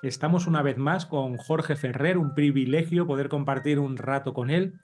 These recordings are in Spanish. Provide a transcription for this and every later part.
Estamos una vez más con Jorge Ferrer, un privilegio poder compartir un rato con él,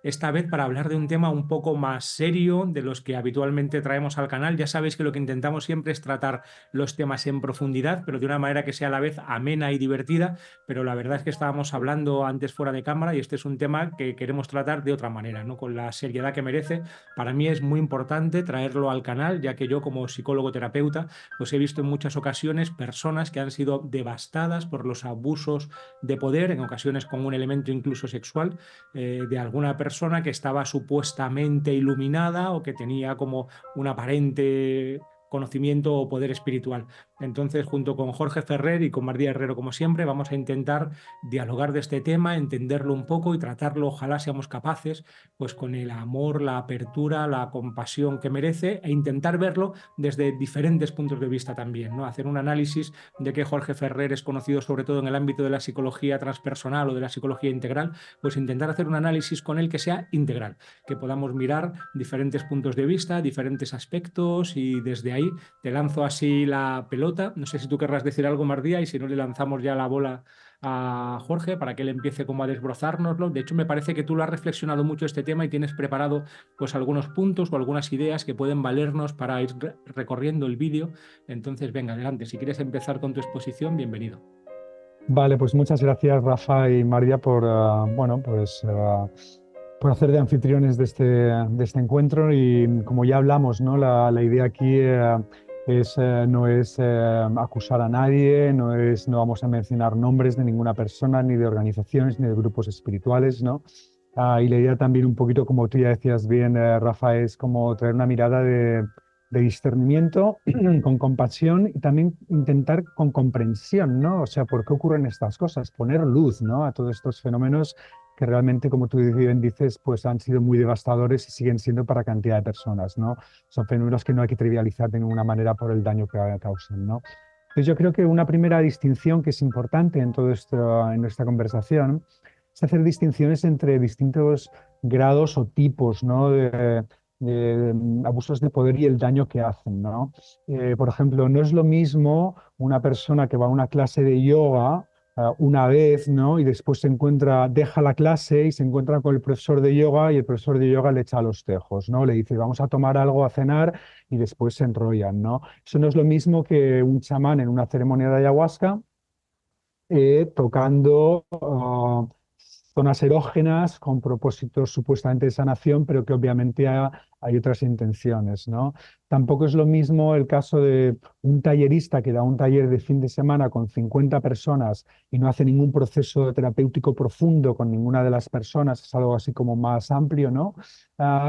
esta vez para hablar de un tema un poco más serio de los que habitualmente traemos al canal. Ya sabéis que lo que intentamos siempre es tratar los temas en profundidad, pero de una manera que sea a la vez amena y divertida, pero la verdad es que estábamos hablando antes fuera de cámara y este es un tema que queremos tratar de otra manera, ¿no? Con la seriedad que merece. Para mí es muy importante traerlo al canal, ya que yo como psicólogo terapeuta pues he visto en muchas ocasiones personas que han sido devastadas por los abusos de poder, en ocasiones con un elemento incluso sexual, de alguna persona que estaba supuestamente iluminada o que tenía como un aparente conocimiento o poder espiritual. Entonces, junto con Jorge Ferrer y con María Herrero, como siempre, vamos a intentar dialogar de este tema, entenderlo un poco y tratarlo, ojalá seamos capaces, pues con el amor, la apertura, la compasión que merece e intentar verlo desde diferentes puntos de vista también, ¿no? Hacer un análisis de que Jorge Ferrer es conocido sobre todo en el ámbito de la psicología transpersonal o de la psicología integral, pues intentar hacer un análisis con él que sea integral, que podamos mirar diferentes puntos de vista, diferentes aspectos y desde ahí te lanzo así la pelota. No sé si tú querrás decir algo, Mardía, y si no le lanzamos ya la bola a Jorge para que él empiece como a desbrozárnoslo. De hecho, me parece que tú lo has reflexionado mucho este tema y tienes preparado pues algunos puntos o algunas ideas que pueden valernos para ir recorriendo el vídeo. Entonces, venga, adelante. Si quieres empezar con tu exposición, bienvenido. Vale, pues muchas gracias Rafa y María por, por hacer de anfitriones de este encuentro y como ya hablamos, ¿no? La idea aquí no es acusar a nadie, no vamos a mencionar nombres de ninguna persona, ni de organizaciones, ni de grupos espirituales, ¿no? Y la idea también un poquito, como tú ya decías bien, Rafa, es como traer una mirada de discernimiento, con compasión y también intentar con comprensión, ¿no? O sea, ¿por qué ocurren estas cosas? Poner luz, ¿no? A todos estos fenómenos que realmente, como tú bien dices, pues han sido muy devastadores y siguen siendo para cantidad de personas, ¿no? Son fenómenos que no hay que trivializar de ninguna manera por el daño que causan, ¿no? Entonces yo creo que una primera distinción que es importante en todo esto, en nuestra conversación, es hacer distinciones entre distintos grados o tipos, ¿no? de abusos de poder y el daño que hacen, ¿no? Por ejemplo, no es lo mismo una persona que va a una clase de yoga una vez, ¿no? Y después deja la clase y se encuentra con el profesor de yoga y el profesor de yoga le echa los tejos, ¿no? Le dice, vamos a tomar algo a cenar y después se enrollan, ¿no? Eso no es lo mismo que un chamán en una ceremonia de ayahuasca tocando zonas erógenas con propósitos supuestamente de sanación, pero que obviamente hay otras intenciones, ¿no? Tampoco es lo mismo el caso de un tallerista que da un taller de fin de semana con 50 personas y no hace ningún proceso terapéutico profundo con ninguna de las personas, es algo así como más amplio, ¿no?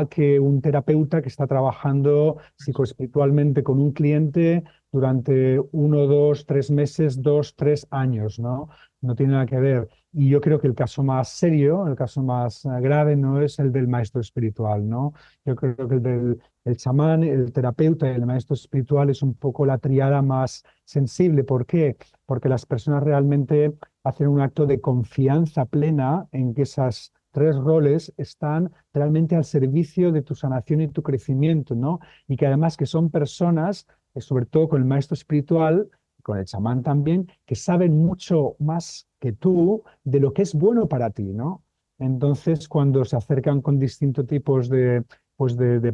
Que un terapeuta que está trabajando psicoespiritualmente con un cliente durante 1, 2, 3 meses, 2, 3 años, ¿no? No tiene nada que ver. Y yo creo que el caso más serio, el caso más grave, no es el del maestro espiritual, ¿no? Yo creo que el chamán, el terapeuta y el maestro espiritual es un poco la triada más sensible. ¿Por qué? Porque las personas realmente hacen un acto de confianza plena en que esas tres roles están realmente al servicio de tu sanación y tu crecimiento, ¿no? Y que además que son personas, sobre todo con el maestro espiritual, con el chamán también, que saben mucho más que tú de lo que es bueno para ti, ¿no? Entonces, cuando se acercan con distintos tipos de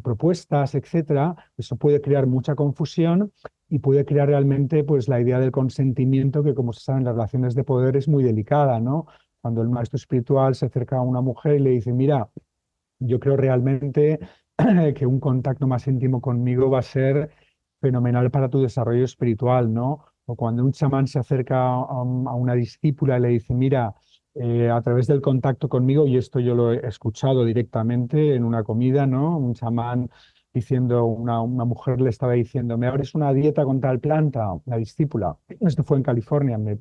propuestas, etcétera, eso puede crear mucha confusión y puede crear realmente pues, la idea del consentimiento, que como se sabe en las relaciones de poder es muy delicada, ¿no? Cuando el maestro espiritual se acerca a una mujer y le dice, mira, yo creo realmente que un contacto más íntimo conmigo va a ser fenomenal para tu desarrollo espiritual, ¿no? O cuando un chamán se acerca a una discípula y le dice, mira, a través del contacto conmigo, y esto yo lo he escuchado directamente en una comida, ¿no? Un chamán diciendo, una mujer le estaba diciendo, ¿me abres una dieta con tal planta? La discípula. Esto fue en California, me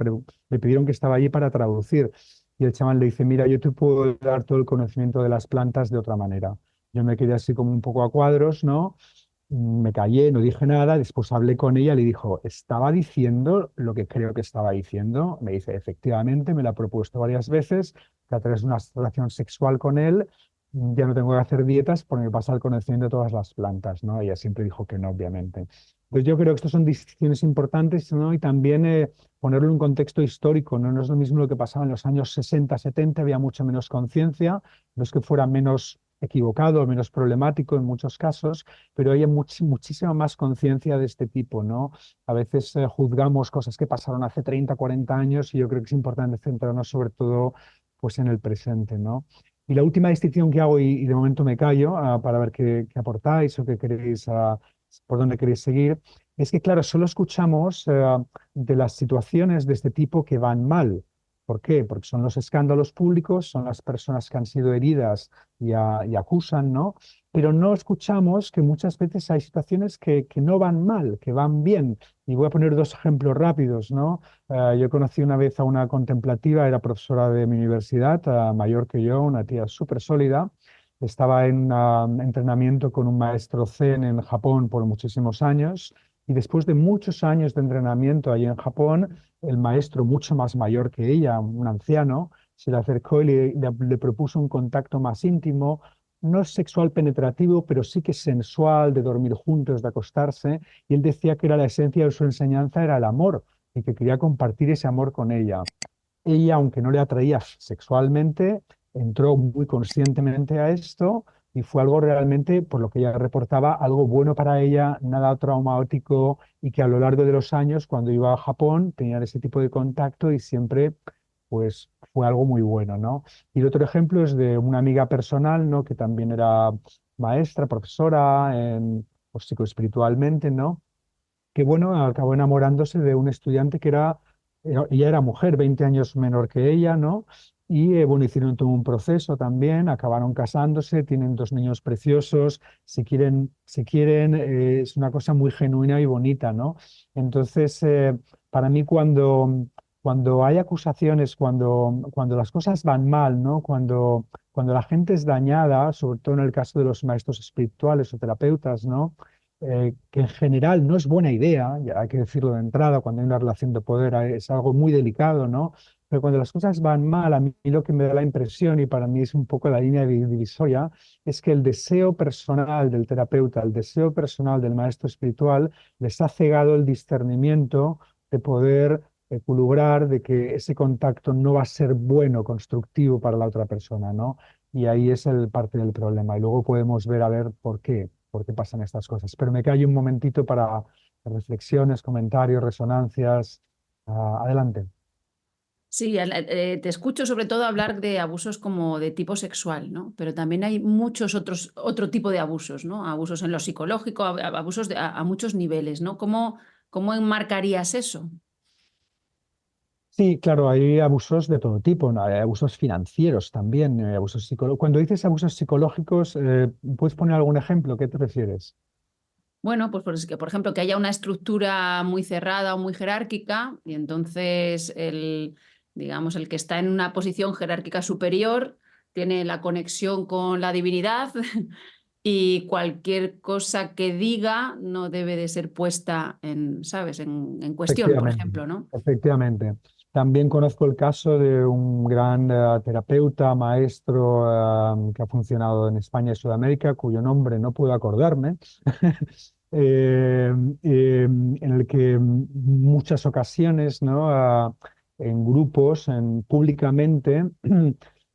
pidieron que estaba allí para traducir. Y el chamán le dice, mira, yo te puedo dar todo el conocimiento de las plantas de otra manera. Yo me quedé así como un poco a cuadros, ¿no? Me callé, no dije nada, después hablé con ella, le dijo, ¿estaba diciendo lo que creo que estaba diciendo? Me dice, efectivamente, me lo ha propuesto varias veces, que a través de una relación sexual con él, ya no tengo que hacer dietas porque me pasa el conocimiento de todas las plantas, ¿no? Ella siempre dijo que no, obviamente. Entonces yo creo que estas son distinciones importantes, ¿no? Y también ponerlo en un contexto histórico, ¿no? No es lo mismo lo que pasaba en los años 60, 70, había mucha menos conciencia, no es que fuera menos equivocado, menos problemático en muchos casos, pero hay muchísima más conciencia de este tipo, ¿no? A veces juzgamos cosas que pasaron hace 30, 40 años y yo creo que es importante centrarnos sobre todo pues, en el presente, ¿no? Y la última distinción que hago, y de momento me callo, para ver qué aportáis o qué queréis, por dónde queréis seguir, es que, claro, solo escuchamos de las situaciones de este tipo que van mal. ¿Por qué? Porque son los escándalos públicos, son las personas que han sido heridas y acusan, ¿no? Pero no escuchamos que muchas veces hay situaciones que no van mal, que van bien. Y voy a poner dos ejemplos rápidos, ¿no? Yo conocí una vez a una contemplativa, era profesora de mi universidad, mayor que yo, una tía súper sólida. Estaba en entrenamiento con un maestro Zen en Japón por muchísimos años y después de muchos años de entrenamiento allí en Japón, el maestro, mucho más mayor que ella, un anciano, se le acercó y le propuso un contacto más íntimo, no sexual penetrativo, pero sí que sensual, de dormir juntos, de acostarse. Y él decía que era la esencia de su enseñanza, era el amor y que quería compartir ese amor con ella. Ella, aunque no le atraía sexualmente, entró muy conscientemente a esto y fue algo realmente, por lo que ella reportaba, algo bueno para ella, nada traumático y que a lo largo de los años, cuando iba a Japón, tenían ese tipo de contacto y siempre, pues, fue algo muy bueno, ¿no? Y el otro ejemplo es de una amiga personal, ¿no? Que también era maestra, profesora, pues, psicoespiritualmente, ¿no? Que bueno, acabó enamorándose de un estudiante que ella era mujer, 20 años menor que ella, ¿no? Y bueno, hicieron todo un proceso también, acabaron casándose, tienen dos niños preciosos, se quieren, es una cosa muy genuina y bonita, ¿no? Entonces, para mí cuando hay acusaciones, cuando las cosas van mal, ¿no? Cuando la gente es dañada, sobre todo en el caso de los maestros espirituales o terapeutas, ¿no? Que en general no es buena idea, ya hay que decirlo de entrada, cuando hay una relación de poder es algo muy delicado, ¿no? Pero cuando las cosas van mal, a mí lo que me da la impresión, y para mí es un poco la línea divisoria, es que el deseo personal del terapeuta, el deseo personal del maestro espiritual, les ha cegado el discernimiento de poder equilibrar de que ese contacto no va a ser bueno, constructivo para la otra persona, ¿no? Y ahí es el parte del problema. Y luego podemos ver a ver por qué pasan estas cosas. Pero me callo un momentito para reflexiones, comentarios, resonancias. Adelante. Sí, te escucho sobre todo hablar de abusos como de tipo sexual, ¿no? Pero también hay muchos otro tipo de abusos, ¿no? Abusos en lo psicológico, abusos a muchos niveles, ¿no? ¿Cómo enmarcarías eso? Sí, claro, hay abusos de todo tipo, ¿no? Hay abusos financieros también, abusos psicológicos. Cuando dices abusos psicológicos, ¿puedes poner algún ejemplo? ¿Qué te refieres? Bueno, pues que, por ejemplo, que haya una estructura muy cerrada o muy jerárquica y entonces digamos, el que está en una posición jerárquica superior tiene la conexión con la divinidad y cualquier cosa que diga no debe de ser puesta en, ¿sabes?, en cuestión, por Efectivamente, ejemplo, ¿no? efectivamente. También conozco el caso de un gran terapeuta, maestro, que ha funcionado en España y Sudamérica, cuyo nombre no puedo acordarme, en el que en muchas ocasiones, ¿no? En grupos, públicamente,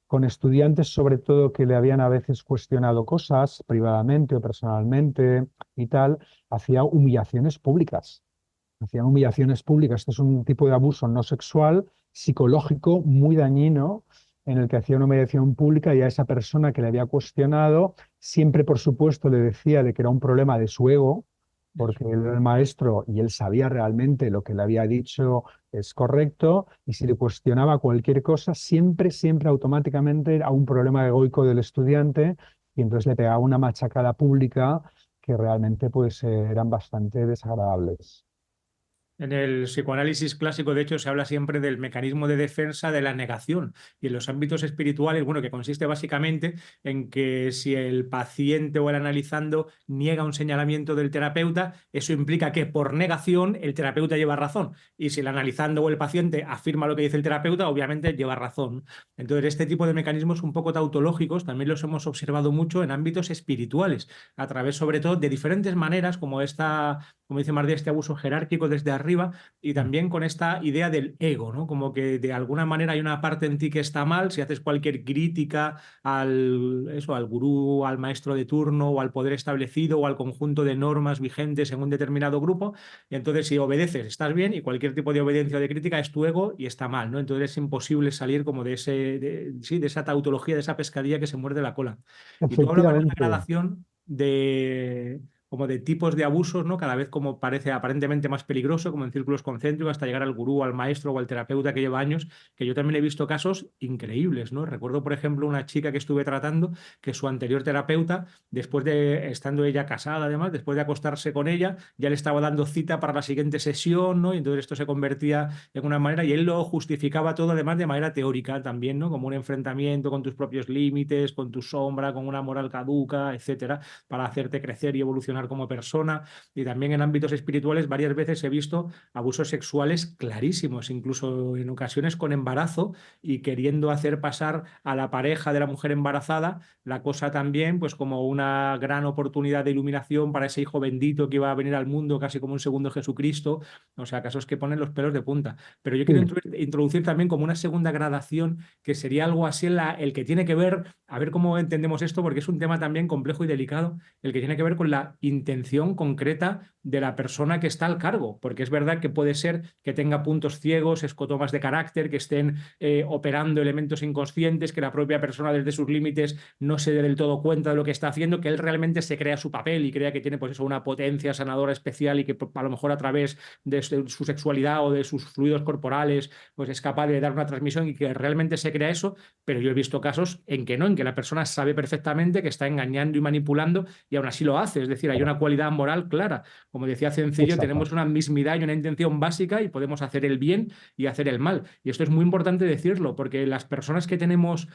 con estudiantes sobre todo que le habían a veces cuestionado cosas privadamente o personalmente y tal, hacía humillaciones públicas. Hacían humillaciones públicas. Esto es un tipo de abuso no sexual, psicológico, muy dañino, en el que hacía una humillación pública y a esa persona que le había cuestionado, siempre, por supuesto, le decía de que era un problema de su ego, porque él era el maestro y él sabía realmente lo que le había dicho es correcto, y si le cuestionaba cualquier cosa, siempre, siempre automáticamente era un problema egoico del estudiante, y entonces le pegaba una machacada pública que realmente pues eran bastante desagradables. En el psicoanálisis clásico, de hecho, se habla siempre del mecanismo de defensa de la negación. Y en los ámbitos espirituales, bueno, que consiste básicamente en que si el paciente o el analizando niega un señalamiento del terapeuta, eso implica que por negación el terapeuta lleva razón. Y si el analizando o el paciente afirma lo que dice el terapeuta, obviamente lleva razón. Entonces, este tipo de mecanismos un poco tautológicos también los hemos observado mucho en ámbitos espirituales, a través sobre todo de diferentes maneras, como como dice Mardia, este abuso jerárquico desde arriba y también con esta idea del ego, ¿no? Como que de alguna manera hay una parte en ti que está mal, si haces cualquier crítica al gurú, al maestro de turno o al poder establecido o al conjunto de normas vigentes en un determinado grupo, y entonces si obedeces estás bien y cualquier tipo de obediencia o de crítica es tu ego y está mal, ¿no? Entonces es imposible salir como sí, de esa tautología, de esa pescadilla que se muerde la cola. Y tú hablabas de una Efectivamente. gradación como de tipos de abusos, ¿no? Cada vez como parece aparentemente más peligroso, como en círculos concéntricos, hasta llegar al gurú, al maestro o al terapeuta que lleva años, que yo también he visto casos increíbles, ¿no? Recuerdo, por ejemplo, una chica que estuve tratando, que su anterior terapeuta, después de, estando ella casada además, después de acostarse con ella, ya le estaba dando cita para la siguiente sesión, ¿no? Y entonces esto se convertía en una manera, y él lo justificaba todo además de manera teórica también, ¿no? Como un enfrentamiento con tus propios límites, con tu sombra, con una moral caduca, etcétera, para hacerte crecer y evolucionar como persona. Y también en ámbitos espirituales varias veces he visto abusos sexuales clarísimos, incluso en ocasiones con embarazo y queriendo hacer pasar a la pareja de la mujer embarazada la cosa también pues como una gran oportunidad de iluminación para ese hijo bendito que iba a venir al mundo casi como un segundo Jesucristo. O sea, casos que ponen los pelos de punta. Pero yo quiero Sí, introducir también como una segunda gradación que sería algo así el que tiene que ver, a ver cómo entendemos esto, porque es un tema también complejo y delicado, el que tiene que ver con la intención concreta de la persona que está al cargo, porque es verdad que puede ser que tenga puntos ciegos, escotomas de carácter, que estén operando elementos inconscientes, que la propia persona desde sus límites no se dé del todo cuenta de lo que está haciendo, que él realmente se crea su papel y crea que tiene pues eso, una potencia sanadora especial y que a lo mejor a través de su sexualidad o de sus fluidos corporales pues es capaz de dar una transmisión y que realmente se crea eso, pero yo he visto casos en que no, en que la persona sabe perfectamente que está engañando y manipulando y aún así lo hace, es decir, hay una cualidad moral clara. Como decía Sencillo, exacto. tenemos una mismidad y una intención básica y podemos hacer el bien y hacer el mal. Y esto es muy importante decirlo, porque las personas que tenemos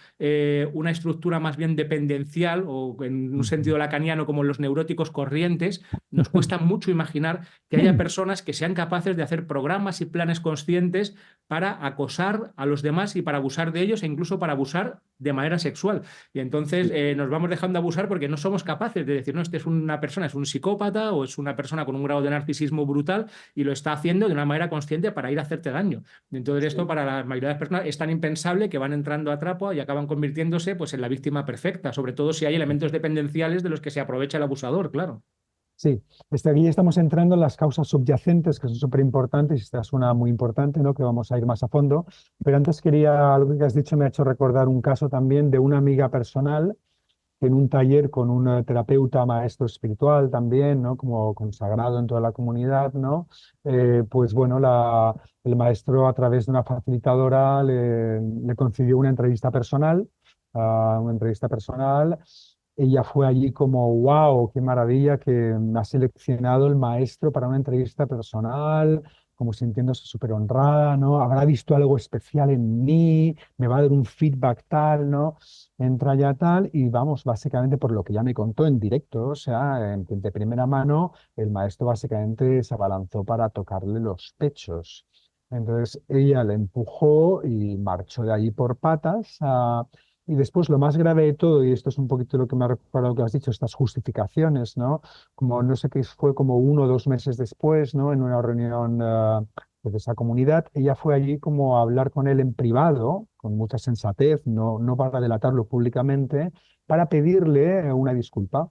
una estructura más bien dependencial, o en un Ujú. sentido lacaniano como los neuróticos corrientes, nos cuesta mucho imaginar que haya personas que sean capaces de hacer programas y planes conscientes para acosar a los demás y para abusar de ellos e incluso para abusar de manera sexual. Y entonces nos vamos dejando abusar porque no somos capaces de decir, no, este es una persona, es un psicópata o es una persona con un grado de narcisismo brutal y lo está haciendo de una manera consciente para ir a hacerte daño. Entonces esto Sí. para la mayoría de las personas es tan impensable que van entrando a trapo y acaban convirtiéndose pues, en la víctima perfecta, sobre todo si hay elementos dependenciales de los que se aprovecha el abusador, claro. Sí, aquí ya estamos entrando en las causas subyacentes, que son súper importantes, y esta es una muy importante, ¿no? Que vamos a ir más a fondo. Pero antes quería, algo que has dicho me ha hecho recordar un caso también de una amiga personal que en un taller con un terapeuta, maestro espiritual también, ¿no? Como consagrado en toda la comunidad, ¿no? Pues bueno, el maestro a través de una facilitadora le concedió una entrevista personal. Ella fue allí como, wow, qué maravilla que me ha seleccionado el maestro para una entrevista personal, como sintiéndose súper honrada, ¿no? Habrá visto algo especial en mí, me va a dar un feedback tal, ¿no? Entra ya tal y vamos, básicamente por lo que ya me contó en directo, o sea, de primera mano, el maestro básicamente se abalanzó para tocarle los pechos. Entonces ella le empujó y marchó de allí por patas. Y después lo más grave de todo, y esto es un poquito lo que me ha recordado que has dicho, estas justificaciones, ¿no? Como no sé qué fue como 1 o 2 meses después, ¿no? En una reunión de esa comunidad, ella fue allí como a hablar con él en privado, con mucha sensatez, no para delatarlo públicamente, para pedirle una disculpa.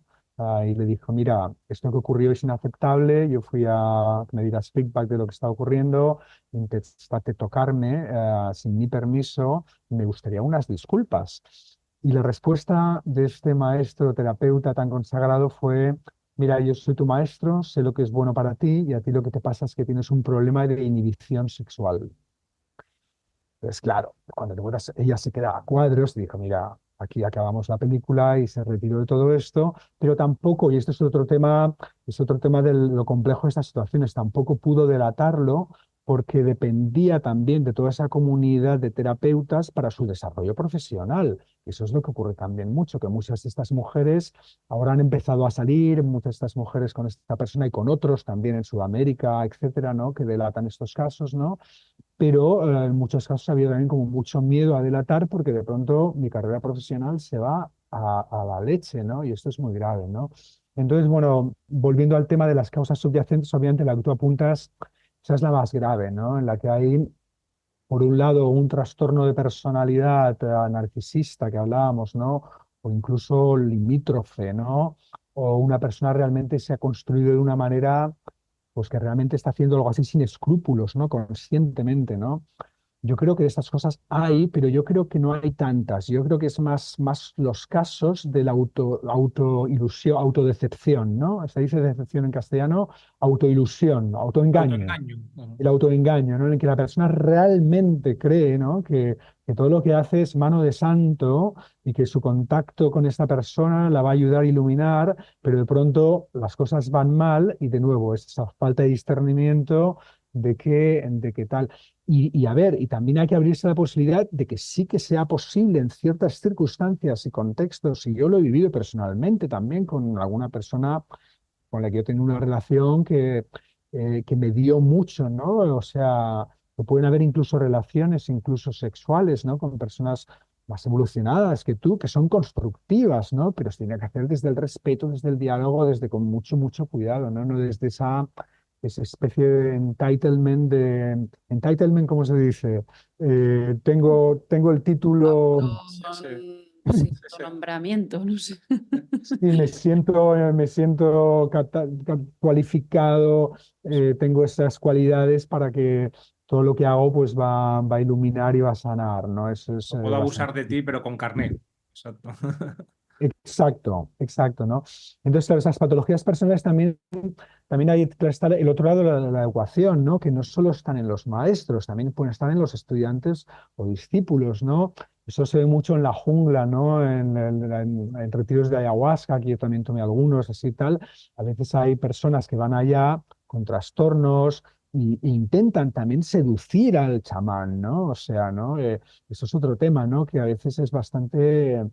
Y le dijo, mira, esto que ocurrió es inaceptable, yo fui a que me digas feedback de lo que está ocurriendo, intentaste tocarme sin mi permiso, me gustaría unas disculpas. Y la respuesta de este maestro terapeuta tan consagrado fue, mira, yo soy tu maestro, sé lo que es bueno para ti y a ti lo que te pasa es que tienes un problema de inhibición sexual. Entonces, claro, cuando ella se queda a cuadros, dijo, mira, aquí acabamos la película y se retiró de todo esto, pero tampoco, y esto es otro tema de lo complejo de estas situaciones, tampoco pudo delatarlo porque dependía también de toda esa comunidad de terapeutas para su desarrollo profesional. Eso es lo que ocurre también mucho, que muchas de estas mujeres ahora han empezado a salir, muchas de estas mujeres con esta persona y con otros también en Sudamérica, etcétera, ¿no? Que delatan estos casos, ¿no? Pero en muchos casos ha habido también como mucho miedo a delatar porque de pronto mi carrera profesional se va a la leche, ¿no? Y esto es muy grave, ¿no? Entonces, bueno, volviendo al tema de las causas subyacentes, obviamente la que tú apuntas, esa es la más grave, ¿no? En la que hay, por un lado, un trastorno de personalidad narcisista que hablábamos, ¿no? O incluso limítrofe, ¿no? O una persona realmente se ha construido de una manera, pues que realmente está haciendo algo así sin escrúpulos, ¿no? Conscientemente, ¿no? Yo creo que de estas cosas hay, pero yo creo que no hay tantas. Yo creo que es más los casos de la autoilusión, autodecepción, ¿no? Se dice decepción en castellano, autoilusión, autoengaño. Autoengaño. Ujú. El autoengaño, ¿no? En el que la persona realmente cree, ¿no? Que todo lo que hace es mano de santo y que su contacto con esta persona la va a ayudar a iluminar, pero de pronto las cosas van mal y de nuevo es esa falta de discernimiento de qué tal. Y a ver, y también hay que abrirse a la posibilidad de que sí que sea posible en ciertas circunstancias y contextos, y yo lo he vivido personalmente también con alguna persona con la que yo tengo una relación que me dio mucho, ¿no? O sea, que pueden haber incluso relaciones, incluso sexuales, ¿no? Con personas más evolucionadas que tú, que son constructivas, ¿no? Pero se tiene que hacer desde el respeto, desde el diálogo, desde con mucho, mucho cuidado, ¿no? No desde esa especie de entitlement, ¿cómo se dice? Tengo el título. Sí, sí, Sí, sí, sí. nombramiento, no sé. Sí, me siento cualificado, tengo esas cualidades para que todo lo que hago pues va a iluminar y va a sanar, ¿no? Eso es No puedo abusar bastante. de ti, pero con carné. Exacto. Exacto, exacto, ¿no? Entonces, claro, esas patologías personales también hay, claro, está el otro lado de la ecuación, ¿no? Que no solo están en los maestros, también pueden estar en los estudiantes o discípulos, ¿no? Eso se ve mucho en la jungla, ¿no? En retiros de ayahuasca, que yo también tomé algunos, así tal. A veces hay personas que van allá con trastornos e intentan también seducir al chamán, ¿no? O sea, ¿no? Eso es otro tema, ¿no? Que a veces es bastante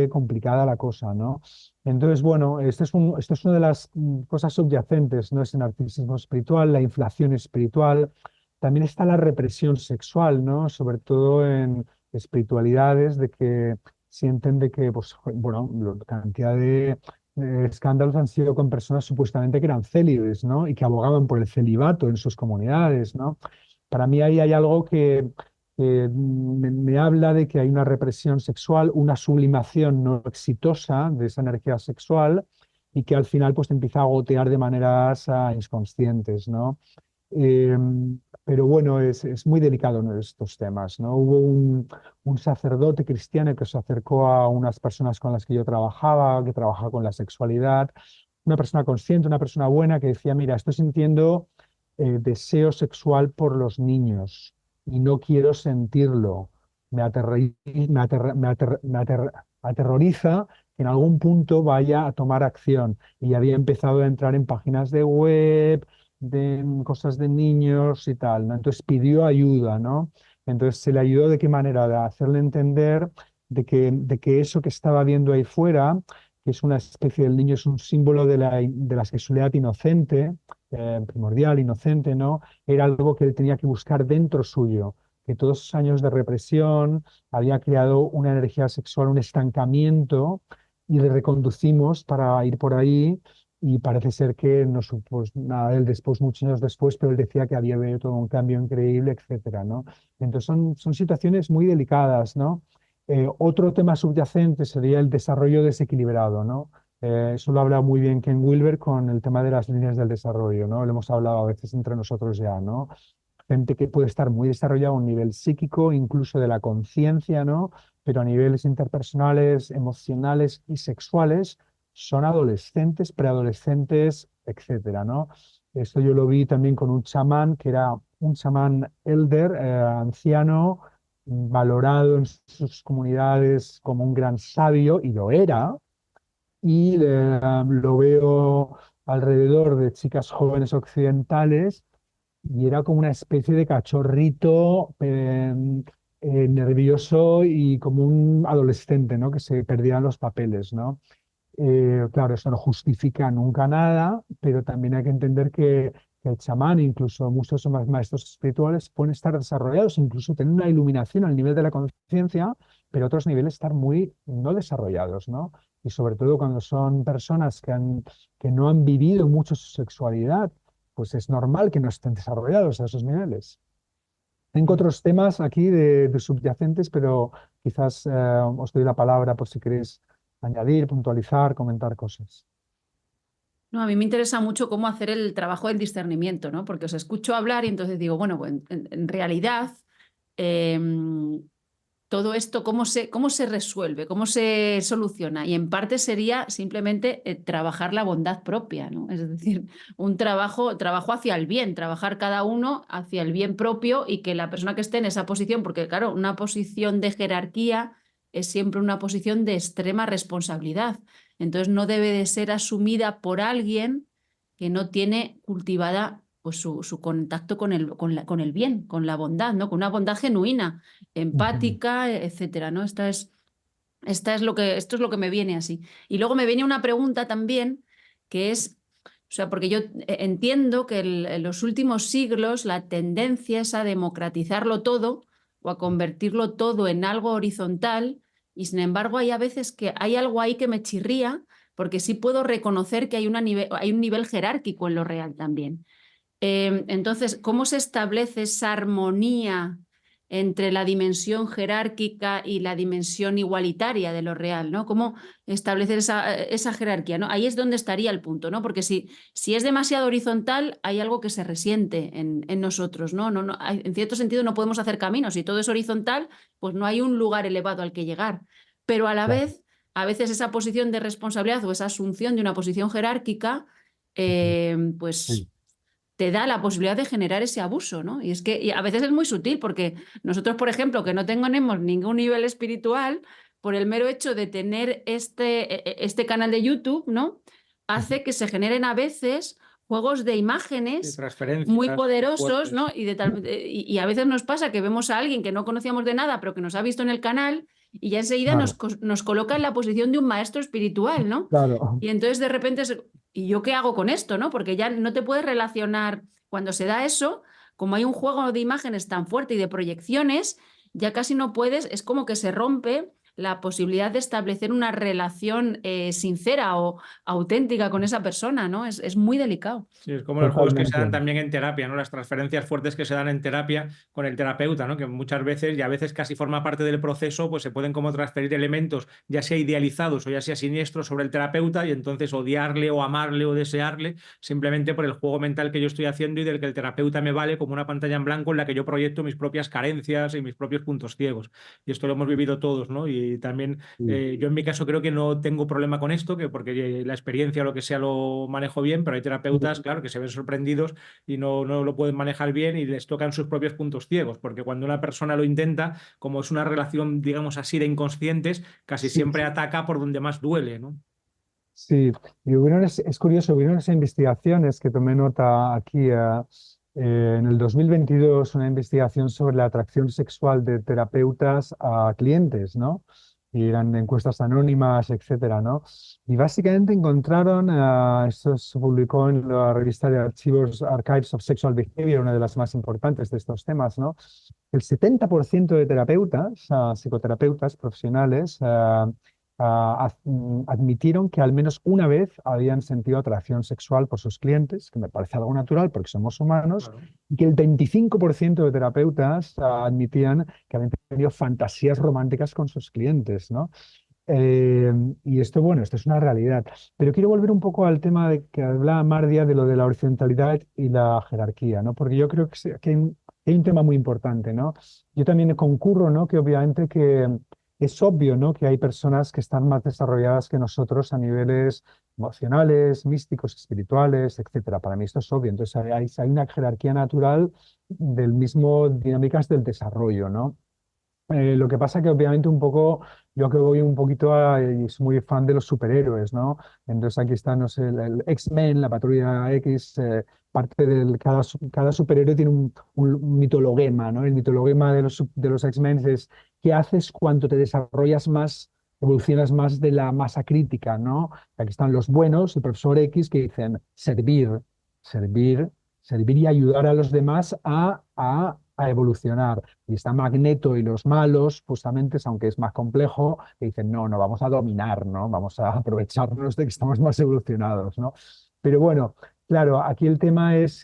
complicada la cosa, ¿no? Entonces, bueno, esto es una de las cosas subyacentes, ¿no? Es el narcisismo espiritual, la inflación espiritual. También está la represión sexual, ¿no? Sobre todo en espiritualidades de que sienten de que, pues, bueno, la cantidad de escándalos han sido con personas supuestamente que eran célibes, ¿no? Y que abogaban por el celibato en sus comunidades, ¿no? Para mí ahí hay algo que me habla de que hay una represión sexual, una sublimación no exitosa de esa energía sexual y que al final pues te empieza a gotear de maneras inconscientes, ¿no? Eh, pero bueno, es muy delicado, ¿no? Estos temas, ¿no? Hubo un sacerdote cristiano que se acercó a unas personas con las que yo trabajaba, que trabajaba con la sexualidad, una persona consciente, una persona buena, que decía, mira, estoy sintiendo deseo sexual por los niños y no quiero sentirlo. Me aterroriza que en algún punto vaya a tomar acción. Y había empezado a entrar en páginas de web, de cosas de niños y tal, ¿no? Entonces pidió ayuda, ¿no? Entonces se le ayudó de qué manera, de hacerle entender de que eso que estaba viendo ahí fuera, que es una especie del niño, es un símbolo de la sexualidad inocente, primordial, inocente, ¿no? Era algo que él tenía que buscar dentro suyo, que todos esos años de represión había creado una energía sexual, un estancamiento, y le reconducimos para ir por ahí y parece ser que no supo nada él después, muchos años después, pero él decía que había habido todo un cambio increíble, etcétera, ¿no? Entonces son situaciones muy delicadas, ¿no? Otro tema subyacente sería el desarrollo desequilibrado, ¿no? Eso lo habla muy bien Ken Wilber con el tema de las líneas del desarrollo, ¿no? Lo hemos hablado a veces entre nosotros ya, ¿no? Gente que puede estar muy desarrollada a un nivel psíquico, incluso de la conciencia, ¿no? Pero a niveles interpersonales, emocionales y sexuales son adolescentes, preadolescentes, etcétera, ¿no? Esto yo lo vi también con un chamán que era un chamán elder, anciano, valorado en sus comunidades como un gran sabio, y lo era, y lo veo alrededor de chicas jóvenes occidentales y era como una especie de cachorrito nervioso y como un adolescente, ¿no? Que se perdían los papeles, ¿no? Claro, eso no justifica nunca nada, pero también hay que entender que el chamán, incluso muchos más maestros espirituales, pueden estar desarrollados, incluso tener una iluminación al nivel de la conciencia, pero otros niveles estar muy no desarrollados, ¿no? y sobre todo cuando son personas que no han vivido mucho su sexualidad, pues es normal que no estén desarrollados a esos niveles. Tengo otros temas aquí de subyacentes, pero quizás os doy la palabra por si queréis añadir, puntualizar, comentar cosas. No, a mí me interesa mucho cómo hacer el trabajo del discernimiento, ¿no? Porque os escucho hablar y entonces digo, bueno, pues en realidad todo esto, cómo se resuelve, cómo se soluciona. Y en parte sería simplemente trabajar la bondad propia, ¿no? Es decir, un trabajo hacia el bien, trabajar cada uno hacia el bien propio y que la persona que esté en esa posición, porque claro, una posición de jerarquía es siempre una posición de extrema responsabilidad. Entonces no debe de ser asumida por alguien que no tiene cultivada pues su contacto con el bien, con la bondad, ¿no? Con una bondad genuina, Ujú. empática, etcétera, ¿no? Esto es lo que me viene así. Y luego me viene una pregunta también, que es, o sea, porque yo entiendo que en los últimos siglos la tendencia es a democratizarlo todo o a convertirlo todo en algo horizontal, y sin embargo hay a veces que hay algo ahí que me chirría, porque sí puedo reconocer que hay un nivel jerárquico en lo real también. Entonces, ¿cómo se establece esa armonía entre la dimensión jerárquica y la dimensión igualitaria de lo real, ¿no? ¿Cómo establecer esa jerarquía, ¿no? Ahí es donde estaría el punto, ¿no? Porque si es demasiado horizontal, hay algo que se resiente en nosotros, ¿no? En cierto sentido no podemos hacer caminos. Si todo es horizontal, pues no hay un lugar elevado al que llegar. Pero a la Claro. vez, a veces esa posición de responsabilidad o esa asunción de una posición jerárquica, Ujú. pues Sí. te da la posibilidad de generar ese abuso, ¿no? Y es que a veces es muy sutil porque nosotros, por ejemplo, que no tenemos ningún nivel espiritual, por el mero hecho de tener este canal de YouTube, ¿no? Ujú. Hace que se generen a veces juegos de Y imágenes muy transferencias poderosos, fuertes. ¿no? Y a veces nos pasa que vemos a alguien que no conocíamos de nada, pero que nos ha visto en el canal y ya enseguida Claro, nos coloca en la posición de un maestro espiritual, ¿no? claro. Y entonces de repente, ¿y yo qué hago con esto, no? Porque ya no te puedes relacionar cuando se da eso, como hay un juego de imágenes tan fuerte y de proyecciones, ya casi no puedes, es como que se rompe la posibilidad de establecer una relación sincera o auténtica con esa persona, ¿no? Es muy delicado. Sí, es como los juegos que se dan Totalmente. también en terapia, ¿no? Las transferencias fuertes que se dan en terapia con el terapeuta, ¿no? Que muchas veces, y a veces casi forma parte del proceso, pues se pueden como transferir elementos, ya sea idealizados o ya sea siniestros, sobre el terapeuta y entonces odiarle o amarle o desearle simplemente por el juego mental que yo estoy haciendo y del que el terapeuta me vale como una pantalla en blanco en la que yo proyecto mis propias carencias y mis propios puntos ciegos. Y esto lo hemos vivido todos, ¿no? Y también Sí. yo en mi caso creo que no tengo problema con esto, que porque la experiencia o lo que sea lo manejo bien, pero hay terapeutas, claro, que se ven sorprendidos y no lo pueden manejar bien y les tocan sus propios puntos ciegos, porque cuando una persona lo intenta, como es una relación, digamos así, de inconscientes, casi Sí, siempre ataca por donde más duele, ¿no? sí. Y es curioso, hubieron unas investigaciones que tomé nota aquí en el 2022, una investigación sobre la atracción sexual de terapeutas a clientes, ¿no? Y eran encuestas anónimas, etcétera, ¿no? Y básicamente encontraron, esto se publicó en la revista de archivos Archives of Sexual Behavior, una de las más importantes de estos temas, ¿no? El 70% de terapeutas, psicoterapeutas profesionales, admitieron que al menos una vez habían sentido atracción sexual por sus clientes, que me parece algo natural porque somos humanos, Claro. y que el 25% de terapeutas admitían que habían tenido fantasías románticas con sus clientes, ¿no? Eh, y esto, bueno, esto es una realidad. Pero quiero volver un poco al tema de que hablaba Mardia de lo de la horizontalidad y la jerarquía, ¿no? Porque yo creo que hay un tema muy importante, ¿no? Yo también concurro, ¿no? Que obviamente que es obvio, ¿no? Que hay personas que están más desarrolladas que nosotros a niveles emocionales, místicos, espirituales, etcétera. Para mí esto es obvio. Entonces hay una jerarquía natural del mismo dinámicas del desarrollo, ¿no? Lo que pasa que obviamente un poco, yo que voy un poquito y soy muy fan de los superhéroes, ¿no? Entonces aquí está, no sé, el X-Men, la Patrulla X, parte del, cada superhéroe tiene un mitologema, ¿no? El mitologema de los X-Men es qué haces cuando te desarrollas más, evolucionas más de la masa crítica, ¿no? Aquí están los buenos, el profesor X, que dicen servir, servir y ayudar a los demás a evolucionar. Y está Magneto y los malos, justamente, aunque es más complejo, que dicen, no, no, vamos a dominar, ¿no? Vamos a aprovecharnos de que estamos más evolucionados, ¿no? Pero bueno, claro, aquí el tema es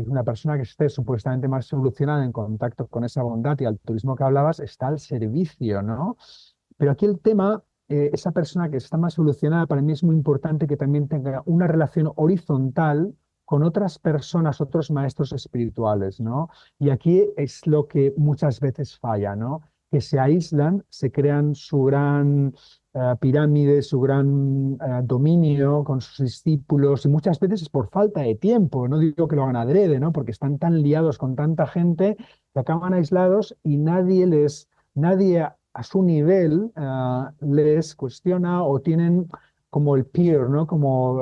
una persona que esté supuestamente más evolucionada en contacto con esa bondad y altruismo que hablabas, está al servicio, ¿no? Pero aquí el tema, esa persona que está más evolucionada, para mí es muy importante que también tenga una relación horizontal con otras personas, otros maestros espirituales, ¿no? Y aquí es lo que muchas veces falla, ¿no? Que se aíslan, se crean su gran pirámide, su gran dominio con sus discípulos, y muchas veces es por falta de tiempo, no digo que lo hagan adrede, ¿no? Porque están tan liados con tanta gente que acaban aislados y nadie a su nivel les cuestiona o tienen como el peer, ¿no? Como,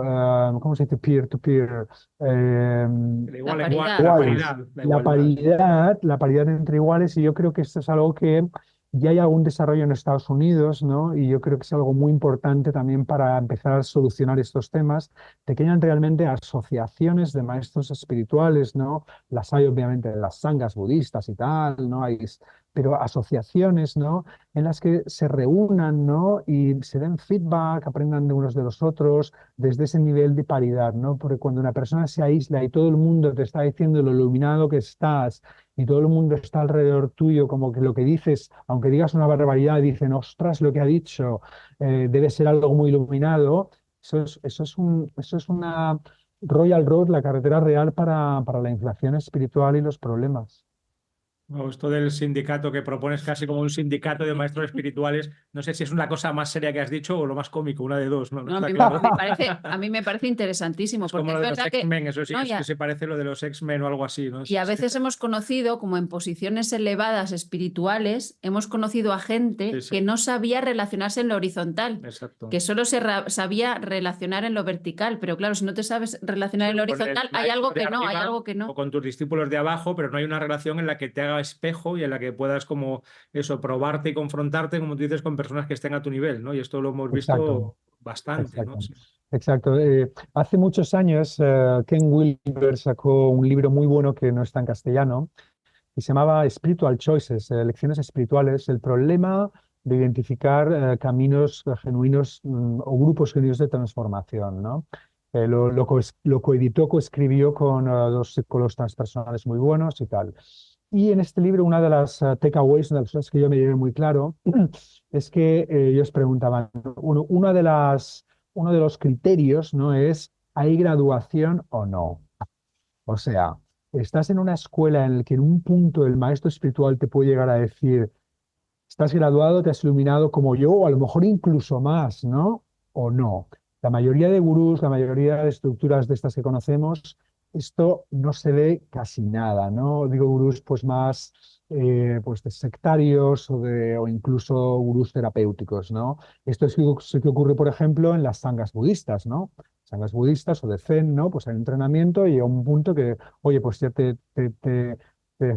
¿cómo se dice? Peer-to-peer. De La igual a igual, paridad. la Iguales. paridad, la igualdad. La paridad entre iguales, y yo creo que esto es algo que ya hay algún desarrollo en Estados Unidos, ¿no? Y yo creo que es algo muy importante también para empezar a solucionar estos temas, de que hayan realmente asociaciones de maestros espirituales, ¿no? Las hay obviamente en las sangas budistas y tal, ¿no? Pero asociaciones, ¿no? En las que se reúnan, ¿no? Y se den feedback, aprendan de unos de los otros, desde ese nivel de paridad, ¿no? Porque cuando una persona se aísla y todo el mundo te está diciendo lo iluminado que estás y todo el mundo está alrededor tuyo, como que lo que dices, aunque digas una barbaridad, dicen, ostras, lo que ha dicho debe ser algo muy iluminado, eso es una Royal Road, la carretera real para la inflación espiritual y los problemas. O esto del sindicato que propones casi como un sindicato de maestros espirituales, no sé si es una cosa más seria que has dicho o lo más cómico, una de dos, no, no No, está claro. a mí me parece interesantísimo, Es porque como es lo de los verdad que, X-Men, eso sí ¿no? que, que se parece a lo de los X-Men o algo así, ¿no? Y a Sí, veces hemos conocido, como en posiciones elevadas espirituales, hemos conocido a sí, gente sí, que no sabía relacionarse en lo horizontal, exacto. que solo sabía relacionar en lo vertical. Pero claro, si no te sabes relacionar Sí, en lo o con el horizontal, hay maestro algo de que no, hay arriba algo que o no. con tus discípulos de abajo, pero no hay una relación en la que te haga espejo y en la que puedas como eso, probarte y confrontarte, como tú dices, con personas que estén a tu nivel, ¿no? Y esto lo hemos Exacto. visto bastante, ¿no? Exacto, Sí. exacto. Hace muchos años, Ken Wilber sacó un libro muy bueno que no está en castellano y se llamaba Spiritual Choices, Lecciones Espirituales, el problema de identificar caminos genuinos o grupos genuinos de transformación, ¿no? Lo coeditó, coescribió con dos psicólogos transpersonales muy buenos y tal. Y en este libro, una de las takeaways, una de las cosas que yo me llevé muy claro, es que ellos preguntaban, uno de los criterios, ¿no? Es, ¿hay graduación o no? O sea, estás en una escuela en la que en un punto el maestro espiritual te puede llegar a decir, estás graduado, te has iluminado como yo, o a lo mejor incluso más, ¿no? O no. La mayoría de gurús, la mayoría de estructuras de estas que conocemos, esto no se ve casi nada, ¿no? Digo gurús pues más pues de sectarios o incluso gurús terapéuticos, ¿no? Esto sí que ocurre, por ejemplo, en las sangas budistas, ¿no? Sangas budistas o de Zen, ¿no? Pues hay un entrenamiento y a un punto que, oye, pues ya te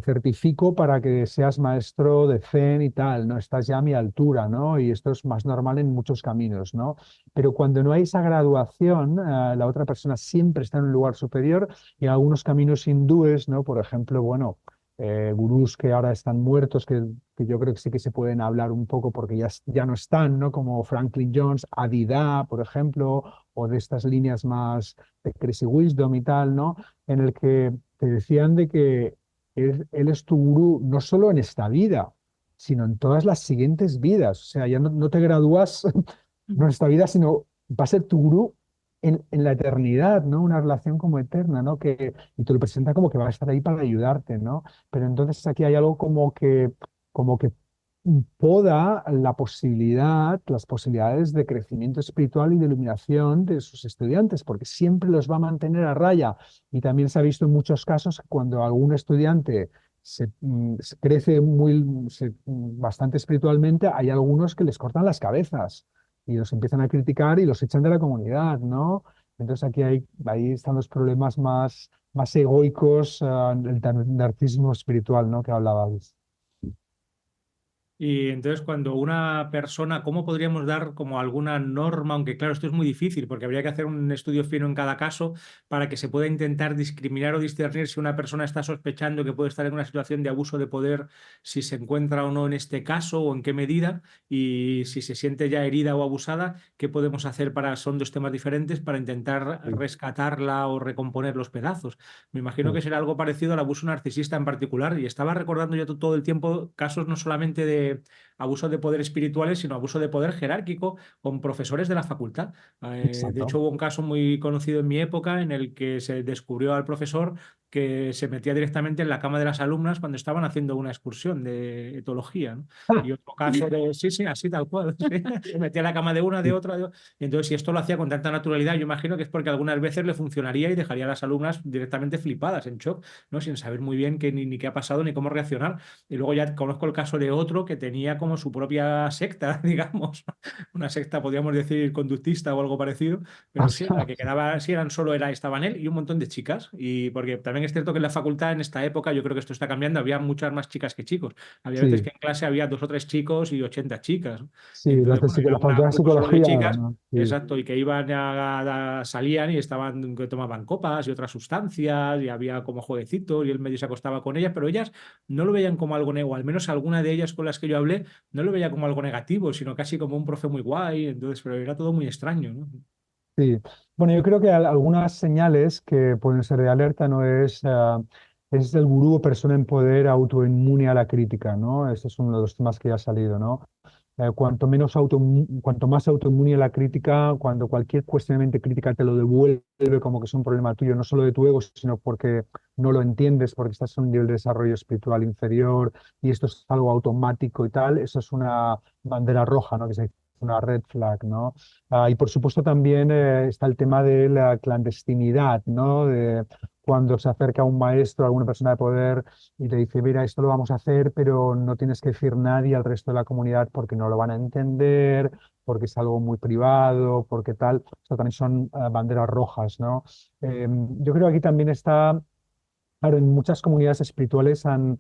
certifico para que seas maestro de Zen y tal, ¿no? Estás ya a mi altura, ¿no? Y esto es más normal en muchos caminos, ¿no? Pero cuando no hay esa graduación, la otra persona siempre está en un lugar superior y en algunos caminos hindúes, ¿no? Por ejemplo, bueno, gurús que ahora están muertos, que yo creo que sí que se pueden hablar un poco porque ya no están, ¿no? Como Franklin Jones, Adida, por ejemplo, o de estas líneas más de Crazy Wisdom y tal, ¿no? En el que te decían de que él es tu gurú no solo en esta vida, sino en todas las siguientes vidas. O sea, ya no te gradúas no en esta vida, sino va a ser tu gurú en la eternidad, ¿no? Una relación como eterna, ¿no? Y te lo presenta como que va a estar ahí para ayudarte, ¿no? Pero entonces aquí hay algo como que poda la posibilidad, las posibilidades de crecimiento espiritual y de iluminación de sus estudiantes, porque siempre los va a mantener a raya. Y también se ha visto en muchos casos que cuando algún estudiante se crece bastante espiritualmente, hay algunos que les cortan las cabezas y los empiezan a criticar y los echan de la comunidad, ¿no? Entonces ahí están los problemas más egoicos, el narcisismo espiritual, ¿no? Que hablabais. Y entonces cuando una persona, ¿cómo podríamos dar como alguna norma? Aunque claro, esto es muy difícil porque habría que hacer un estudio fino en cada caso para que se pueda intentar discriminar o discernir si una persona está sospechando que puede estar en una situación de abuso de poder, si se encuentra o no en este caso o en qué medida, y si se siente ya herida o abusada, ¿qué podemos hacer para, son dos temas diferentes, para intentar Sí, rescatarla o recomponer los pedazos? Me imagino sí. que será algo parecido al abuso narcisista en particular. Y estaba recordando yo todo el tiempo casos no solamente de abuso de poder espirituales, sino abuso de poder jerárquico con profesores de la facultad. De Exacto. hecho, hubo un caso muy conocido en mi época en el que se descubrió al profesor que se metía directamente en la cama de las alumnas cuando estaban haciendo una excursión de etología, ¿no? Y otro caso de, sí, sí, así tal cual, sí. Se metía en la cama de una, de otra, y entonces, si esto lo hacía con tanta naturalidad, yo imagino que es porque algunas veces le funcionaría y dejaría a las alumnas directamente flipadas, en shock, ¿no? Sin saber muy bien ni qué ha pasado ni cómo reaccionar. Y luego ya conozco el caso de otro que tenía como su propia secta, digamos, una secta, podríamos decir, conductista o algo parecido, pero sí, la que quedaba, sí, estaban él y un montón de chicas. Y porque también es cierto que en la facultad, en esta época, yo creo que esto está cambiando, había muchas más chicas que chicos. Había veces Sí, que en clase había 2 o 3 chicos y 80 chicas, ¿no? Y sí, entonces, bueno, era la facultad un de grupo solo de psicología, chicas. ¿no? Sí, Exacto, y que iban salían y estaban, que tomaban copas y otras sustancias, y había como jueguecitos, y él medio se acostaba con ellas, pero ellas no lo veían como algo negativo, al menos alguna de ellas con las que yo hablé, no lo veía como algo negativo, sino casi como un profe muy guay, entonces, pero era todo muy extraño, ¿no? sí. Bueno, yo creo que algunas señales que pueden ser de alerta no es, es el gurú o persona en poder autoinmune a la crítica, ¿no? Ese es uno de los temas que ya ha salido, ¿no? Cuanto más autoinmune a la crítica, cuando cualquier cuestionamiento crítica te lo devuelve como que es un problema tuyo, no solo de tu ego, sino porque no lo entiendes, porque estás en un nivel de desarrollo espiritual inferior y esto es algo automático y tal, eso es una bandera roja, ¿no? Que se dice una red flag, ¿no? Y por supuesto también está el tema de la clandestinidad, ¿no? De cuando se acerca un maestro, alguna persona de poder y te dice, mira, esto lo vamos a hacer, pero no tienes que decir nadie al resto de la comunidad porque no lo van a entender, porque es algo muy privado, porque tal. Esto también son banderas rojas, ¿no? Yo creo que aquí también está. Claro, en muchas comunidades espirituales en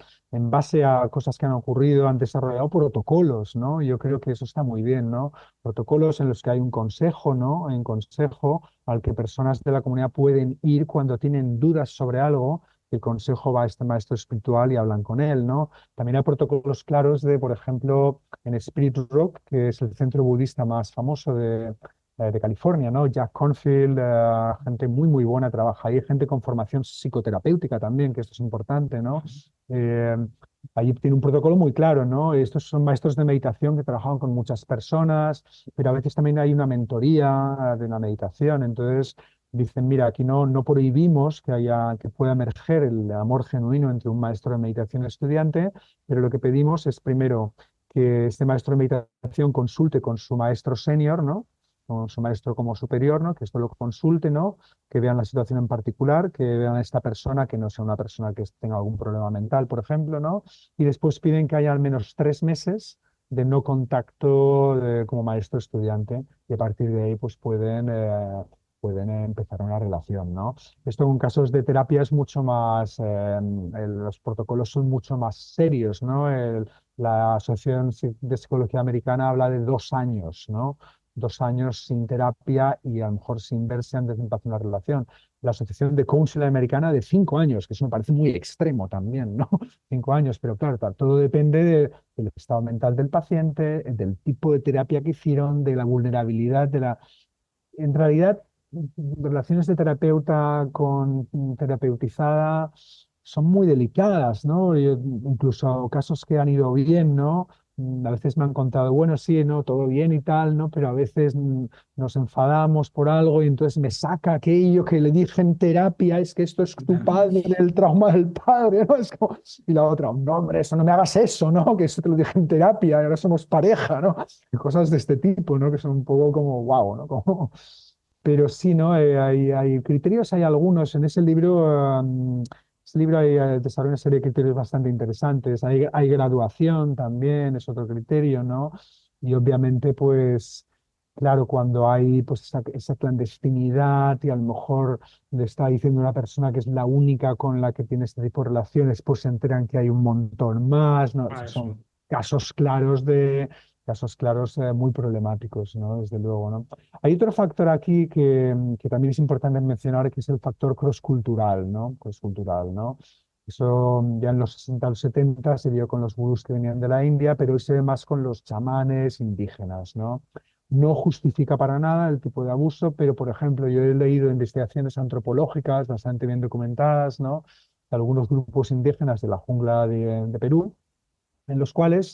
base a cosas que han ocurrido, han desarrollado protocolos, ¿no? Yo creo que eso está muy bien, ¿no? Protocolos en los que hay un consejo, ¿no? Un consejo al que personas de la comunidad pueden ir cuando tienen dudas sobre algo. El consejo va a este maestro espiritual y hablan con él, ¿no? También hay protocolos claros de, por ejemplo, en Spirit Rock, que es el centro budista más famoso de California, ¿no? Jack Cornfield, gente muy, muy buena trabaja ahí, gente con formación psicoterapéutica también, que esto es importante, ¿no? Eh, Allí tiene un protocolo muy claro, ¿no? Estos son maestros de meditación que trabajan con muchas personas, pero a veces también hay una mentoría de la meditación, entonces dicen, mira, aquí no prohibimos que pueda emerger el amor genuino entre un maestro de meditación y estudiante, pero lo que pedimos es primero que este maestro de meditación consulte con su maestro senior, ¿no? Con su maestro como superior, ¿no? Que esto lo consulte, ¿no? Que vean la situación en particular, que vean a esta persona, que no sea una persona que tenga algún problema mental, por ejemplo, ¿no? Y después piden que haya al menos 3 meses de no contacto como maestro-estudiante y a partir de ahí pues pueden empezar una relación, ¿no? Esto en casos de terapia es mucho más, los protocolos son mucho más serios, ¿no? La Asociación de Psicología Americana habla de 2 años, ¿no? 2 años sin terapia y a lo mejor sin verse antes de empezar una relación. La Asociación de Counselor Americana de 5 años, que eso me parece muy extremo también, ¿no? 5 años, pero claro, todo depende del estado mental del paciente, del tipo de terapia que hicieron, de la vulnerabilidad, En realidad, relaciones de terapeuta con terapeutizada son muy delicadas, ¿no? Incluso casos que han ido bien, ¿no? A veces me han contado, bueno, sí, no, todo bien y tal, ¿no? Pero a veces nos enfadamos por algo y entonces me saca aquello que le dije en terapia, es que esto es tu padre, el trauma del padre, ¿no? Y la otra, no, hombre, eso no me hagas eso, ¿no? Que eso te lo dije en terapia y ahora somos pareja, ¿no? Y cosas de este tipo, ¿no? Que son un poco como, wow, ¿no? Como, pero sí, ¿no? Hay criterios, hay algunos. En ese libro hay, desarrolla una serie de criterios bastante interesantes. Hay graduación también, es otro criterio, ¿no? Y obviamente, pues, claro, cuando hay pues, esa clandestinidad y a lo mejor le está diciendo una persona que es la única con la que tiene este tipo de relaciones, pues se enteran que hay un montón más, ¿no? Ah, Esos son eso. casos claros muy problemáticos, ¿no? Desde luego, ¿no? Hay otro factor aquí que también es importante mencionar, que es el factor cross-cultural, ¿no? Cross-cultural, ¿no? Eso ya en los 60 o los 70 se vio con los gurús que venían de la India, pero hoy se ve más con los chamanes indígenas, ¿no? No justifica para nada el tipo de abuso, pero por ejemplo, yo he leído investigaciones antropológicas bastante bien documentadas, ¿no? De algunos grupos indígenas de la jungla de Perú, en los cuales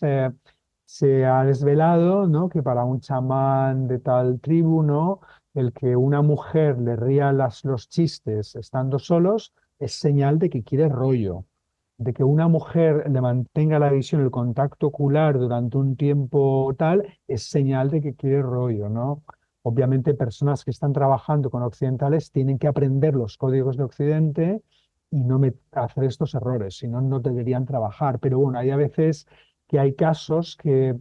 se ha desvelado, ¿no? Que para un chamán de tal tribu, ¿no? El que una mujer le ría los chistes estando solos es señal de que quiere rollo. De que una mujer le mantenga la visión, el contacto ocular durante un tiempo tal, es señal de que quiere rollo, ¿no? Obviamente, personas que están trabajando con occidentales tienen que aprender los códigos de Occidente y no hacer estos errores, si no, no deberían trabajar. Pero bueno, hay a veces que hay casos que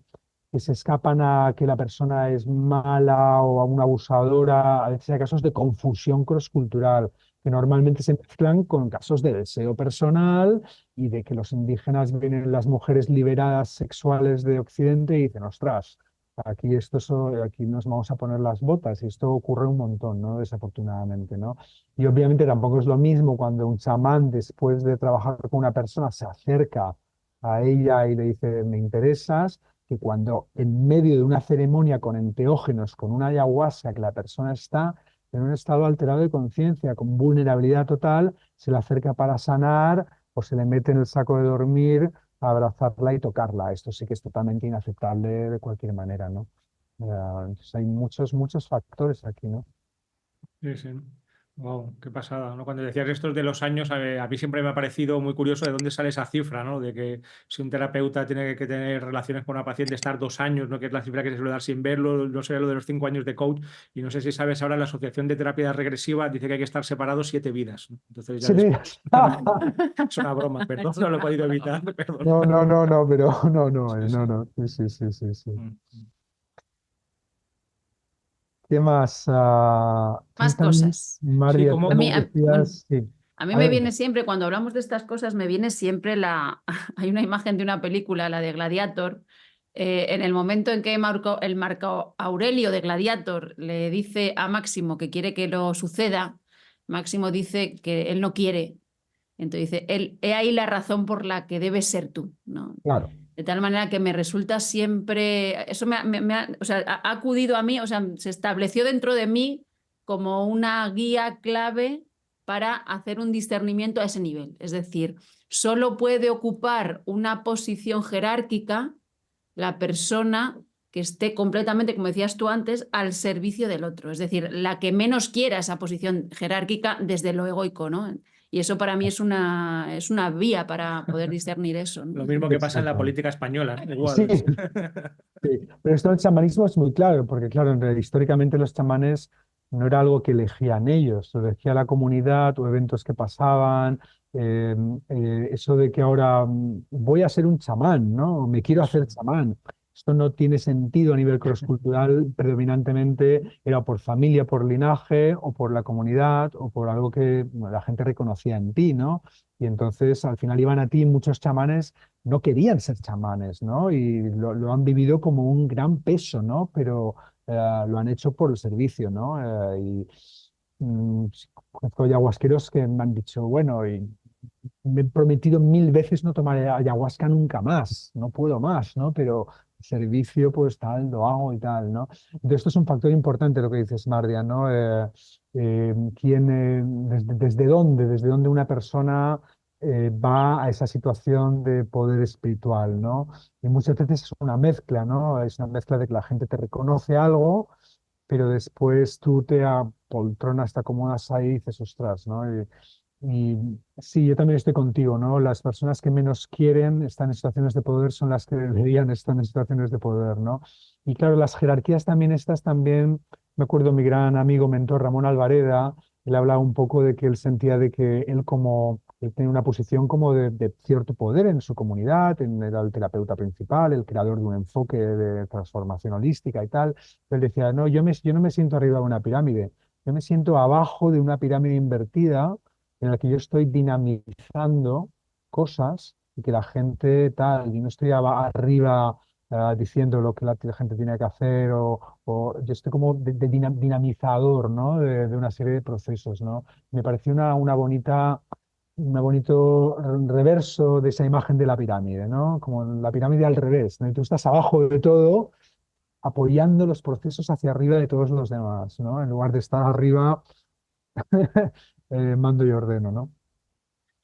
se escapan a que la persona es mala o a una abusadora, a veces hay casos de confusión crosscultural, que normalmente se mezclan con casos de deseo personal y de que los indígenas vienen las mujeres liberadas sexuales de Occidente y dicen, ostras, aquí nos vamos a poner las botas, y esto ocurre un montón, ¿no? Desafortunadamente, ¿no? Y obviamente tampoco es lo mismo cuando un chamán, después de trabajar con una persona, se acerca a ella y le dice, me interesas, que cuando en medio de una ceremonia con enteógenos, con una ayahuasca, que la persona está en un estado alterado de conciencia, con vulnerabilidad total, se le acerca para sanar o se le mete en el saco de dormir a abrazarla y tocarla. Esto sí que es totalmente inaceptable de cualquier manera, ¿no? Entonces hay muchos factores aquí, ¿no? Sí, sí. Wow, qué pasada, ¿no? Cuando decías estos de los años, a mí siempre me ha parecido muy curioso de dónde sale esa cifra, ¿no? De que si un terapeuta tiene que tener relaciones con una paciente, estar 2 años, ¿no? Que es la cifra que se suele dar sin verlo, no sé lo de los 5 años de coach, y no sé si sabes ahora, la Asociación de Terapia Regresiva dice que hay que estar separados 7 vidas, ¿no? Entonces ya Sí, después, es una broma, perdón, no lo he podido evitar, perdón. no, pero Sí, sí. no. Sí. Mm. ¿Qué más? Tú Más también, cosas. Sí, María, A como, mí, también bueno, decías, sí. a mí me Adelante. viene siempre, cuando hablamos de estas cosas, me viene siempre hay una imagen de una película, la de Gladiator, en el momento en que el Marco Aurelio de Gladiator le dice a Máximo que quiere que lo suceda, Máximo dice que él no quiere. Entonces dice, he ahí la razón por la que debes ser tú, ¿no? Claro. De tal manera que me resulta siempre, eso o sea, ha acudido a mí, o sea, se estableció dentro de mí como una guía clave para hacer un discernimiento a ese nivel. Es decir, solo puede ocupar una posición jerárquica la persona que esté completamente, como decías tú antes, al servicio del otro. Es decir, la que menos quiera esa posición jerárquica desde lo egoico, ¿no? Y eso para mí es una vía para poder discernir eso, ¿no? lo mismo que pasa en la Exacto. política española, ¿no? Sí, Igual. sí. Pero esto del chamanismo es muy claro, porque claro, en realidad, históricamente los chamanes no era algo que elegían ellos, lo elegía la comunidad o eventos que pasaban. eh, Eso de que ahora voy a ser un chamán, ¿no? O me quiero hacer chamán. Esto no tiene sentido a nivel crosscultural, predominantemente era por familia, por linaje, o por la comunidad, o por algo que bueno, la gente reconocía en ti, ¿no? Y entonces al final iban a ti muchos chamanes no querían ser chamanes, ¿no? Y lo han vivido como un gran peso, ¿no? Pero lo han hecho por el servicio, ¿no? Sí, conozco ayahuasqueros que me han dicho, bueno, y me he prometido 1000 veces no tomar ayahuasca nunca más, no puedo más, ¿no? Pero el servicio, pues tal, lo hago y tal, ¿no? Entonces, esto es un factor importante lo que dices, Mardia, ¿no? Desde dónde una persona va a esa situación de poder espiritual, ¿no? Y muchas veces es una mezcla, ¿no? Es una mezcla de que la gente te reconoce algo, pero después tú te apoltronas, te acomodas ahí y dices, ostras, ¿no? Y sí, yo también estoy contigo, ¿no? Las personas que menos quieren estar en situaciones de poder son las que deberían estar en situaciones de poder, ¿no? Y claro, las jerarquías también estas también, me acuerdo mi gran amigo mentor Ramón Alvareda, él hablaba un poco de que él sentía de que él tenía una posición como de cierto poder en su comunidad, era el terapeuta principal, el creador de un enfoque de transformación holística y tal. Él decía, no, yo no me siento arriba de una pirámide, yo me siento abajo de una pirámide invertida en la que yo estoy dinamizando cosas y que la gente tal, y no estoy arriba diciendo lo que la gente tiene que hacer, o yo estoy como de dinamizador, ¿no? De una serie de procesos, ¿no? Me pareció un bonito reverso de esa imagen de la pirámide, ¿no? Como la pirámide al revés, ¿no? Y tú estás abajo de todo, apoyando los procesos hacia arriba de todos los demás, ¿no? En lugar de estar arriba, mando y ordeno, ¿no?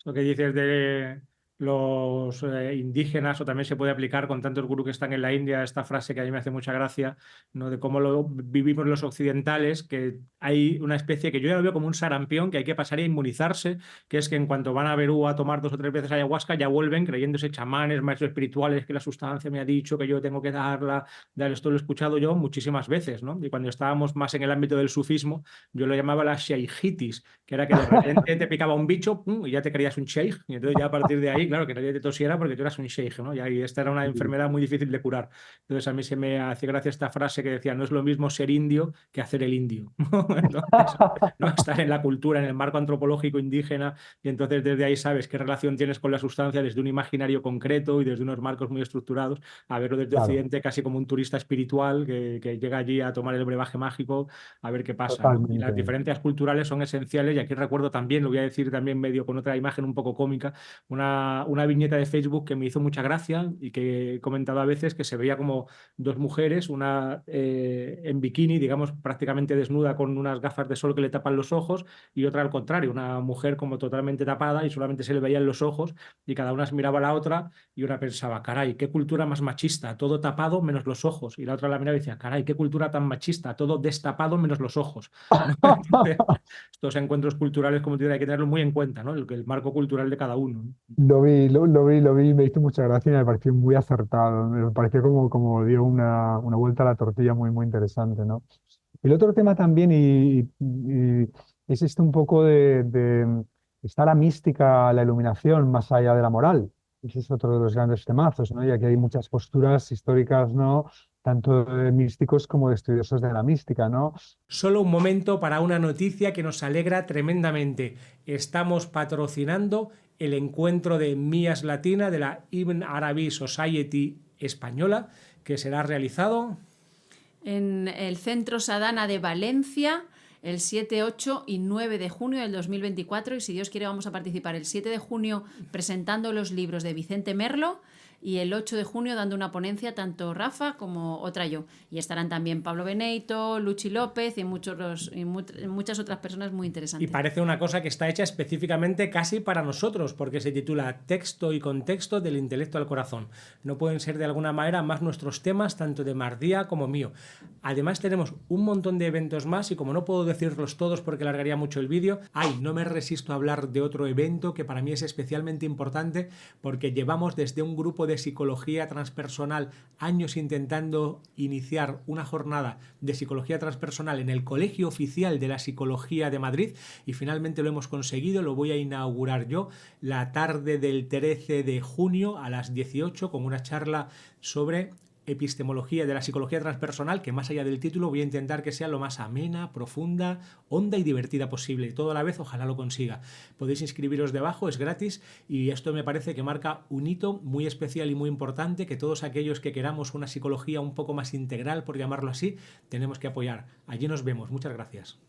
Lo que dices de los indígenas, o también se puede aplicar con tantos gurús que están en la India, esta frase que a mí me hace mucha gracia, ¿no? De cómo lo vivimos los occidentales, que hay una especie que yo ya lo veo como un sarampión, que hay que pasar a inmunizarse, que es que en cuanto van a Perú a tomar 2 o 3 veces ayahuasca, ya vuelven creyéndose chamanes, maestros espirituales, que la sustancia me ha dicho que yo tengo que darla. Esto lo he escuchado yo muchísimas veces, ¿no? Y cuando estábamos más en el ámbito del sufismo, yo lo llamaba la sheijitis, que era que de repente te picaba un bicho, ¡pum!, y ya te creías un sheikh, y entonces ya a partir de ahí, claro, que nadie te tosiera porque tú eras un sheikh, ¿no? Y esta era una enfermedad muy difícil de curar. Entonces a mí se me hacía gracia esta frase que decía, no es lo mismo ser indio que hacer el indio. Entonces, no estar en la cultura, en el marco antropológico indígena, y entonces desde ahí sabes qué relación tienes con la sustancia desde un imaginario concreto y desde unos marcos muy estructurados, a verlo desde Claro, Occidente casi como un turista espiritual que llega allí a tomar el brebaje mágico a ver qué pasa, ¿no? Y las totalmente. diferencias culturales son esenciales, y aquí recuerdo también, lo voy a decir también medio con otra imagen un poco cómica, una viñeta de Facebook que me hizo mucha gracia y que he comentado a veces, que se veía como dos mujeres, una en bikini, digamos, prácticamente desnuda con unas gafas de sol que le tapan los ojos, y otra al contrario, una mujer como totalmente tapada y solamente se le veían los ojos, y cada una se miraba a la otra y una pensaba, caray, qué cultura más machista, todo tapado menos los ojos, y la otra la miraba y decía, caray, qué cultura tan machista, todo destapado menos los ojos. ¿No? Entonces, estos encuentros culturales, como te digo, hay que tenerlo muy en cuenta, ¿no? El marco cultural de cada uno, ¿no? Lo vi, me hizo mucha gracia y me pareció muy acertado. Me pareció como dio una vuelta a la tortilla muy, muy interesante, ¿no? El otro tema también, y es este un poco está la mística, la iluminación más allá de la moral. Ese es otro de los grandes temazos, ¿no? Y aquí hay muchas posturas históricas, ¿no? Tanto de místicos como de estudiosos de la mística, ¿no? Solo un momento para una noticia que nos alegra tremendamente. Estamos patrocinando el encuentro de Mías Latina de la Ibn Arabi Society española, que será realizado En el Centro Sadana de Valencia, el 7, 8 y 9 de junio del 2024. Y si Dios quiere, vamos a participar el 7 de junio presentando los libros de Vicente Merlo, y el 8 de junio dando una ponencia, tanto Rafa como otra yo. Y estarán también Pablo Beneito, Luchi López y muchas otras personas muy y interesantes. parece una cosa que está hecha específicamente casi para nosotros, porque se titula Texto y contexto del intelecto al corazón. No pueden ser de alguna manera más nuestros temas, tanto de Mardía como mío. Además tenemos un montón de eventos más, y como no puedo decirlos todos porque alargaría mucho el vídeo, no me resisto a hablar de otro evento que para mí es especialmente importante, porque llevamos desde un grupo de psicología transpersonal años intentando iniciar una jornada de psicología transpersonal en el Colegio Oficial de la Psicología de Madrid, y finalmente lo hemos conseguido. Lo voy a inaugurar yo la tarde del 13 de junio a las 18 con una charla sobre epistemología de la psicología transpersonal, que más allá del título voy a intentar que sea lo más amena, profunda, honda y divertida posible. Todo a la vez, ojalá lo consiga. Podéis inscribiros debajo, es gratis, y esto me parece que marca un hito muy especial y muy importante, que todos aquellos que queramos una psicología un poco más integral, por llamarlo así, tenemos que apoyar. Allí nos vemos. Muchas gracias.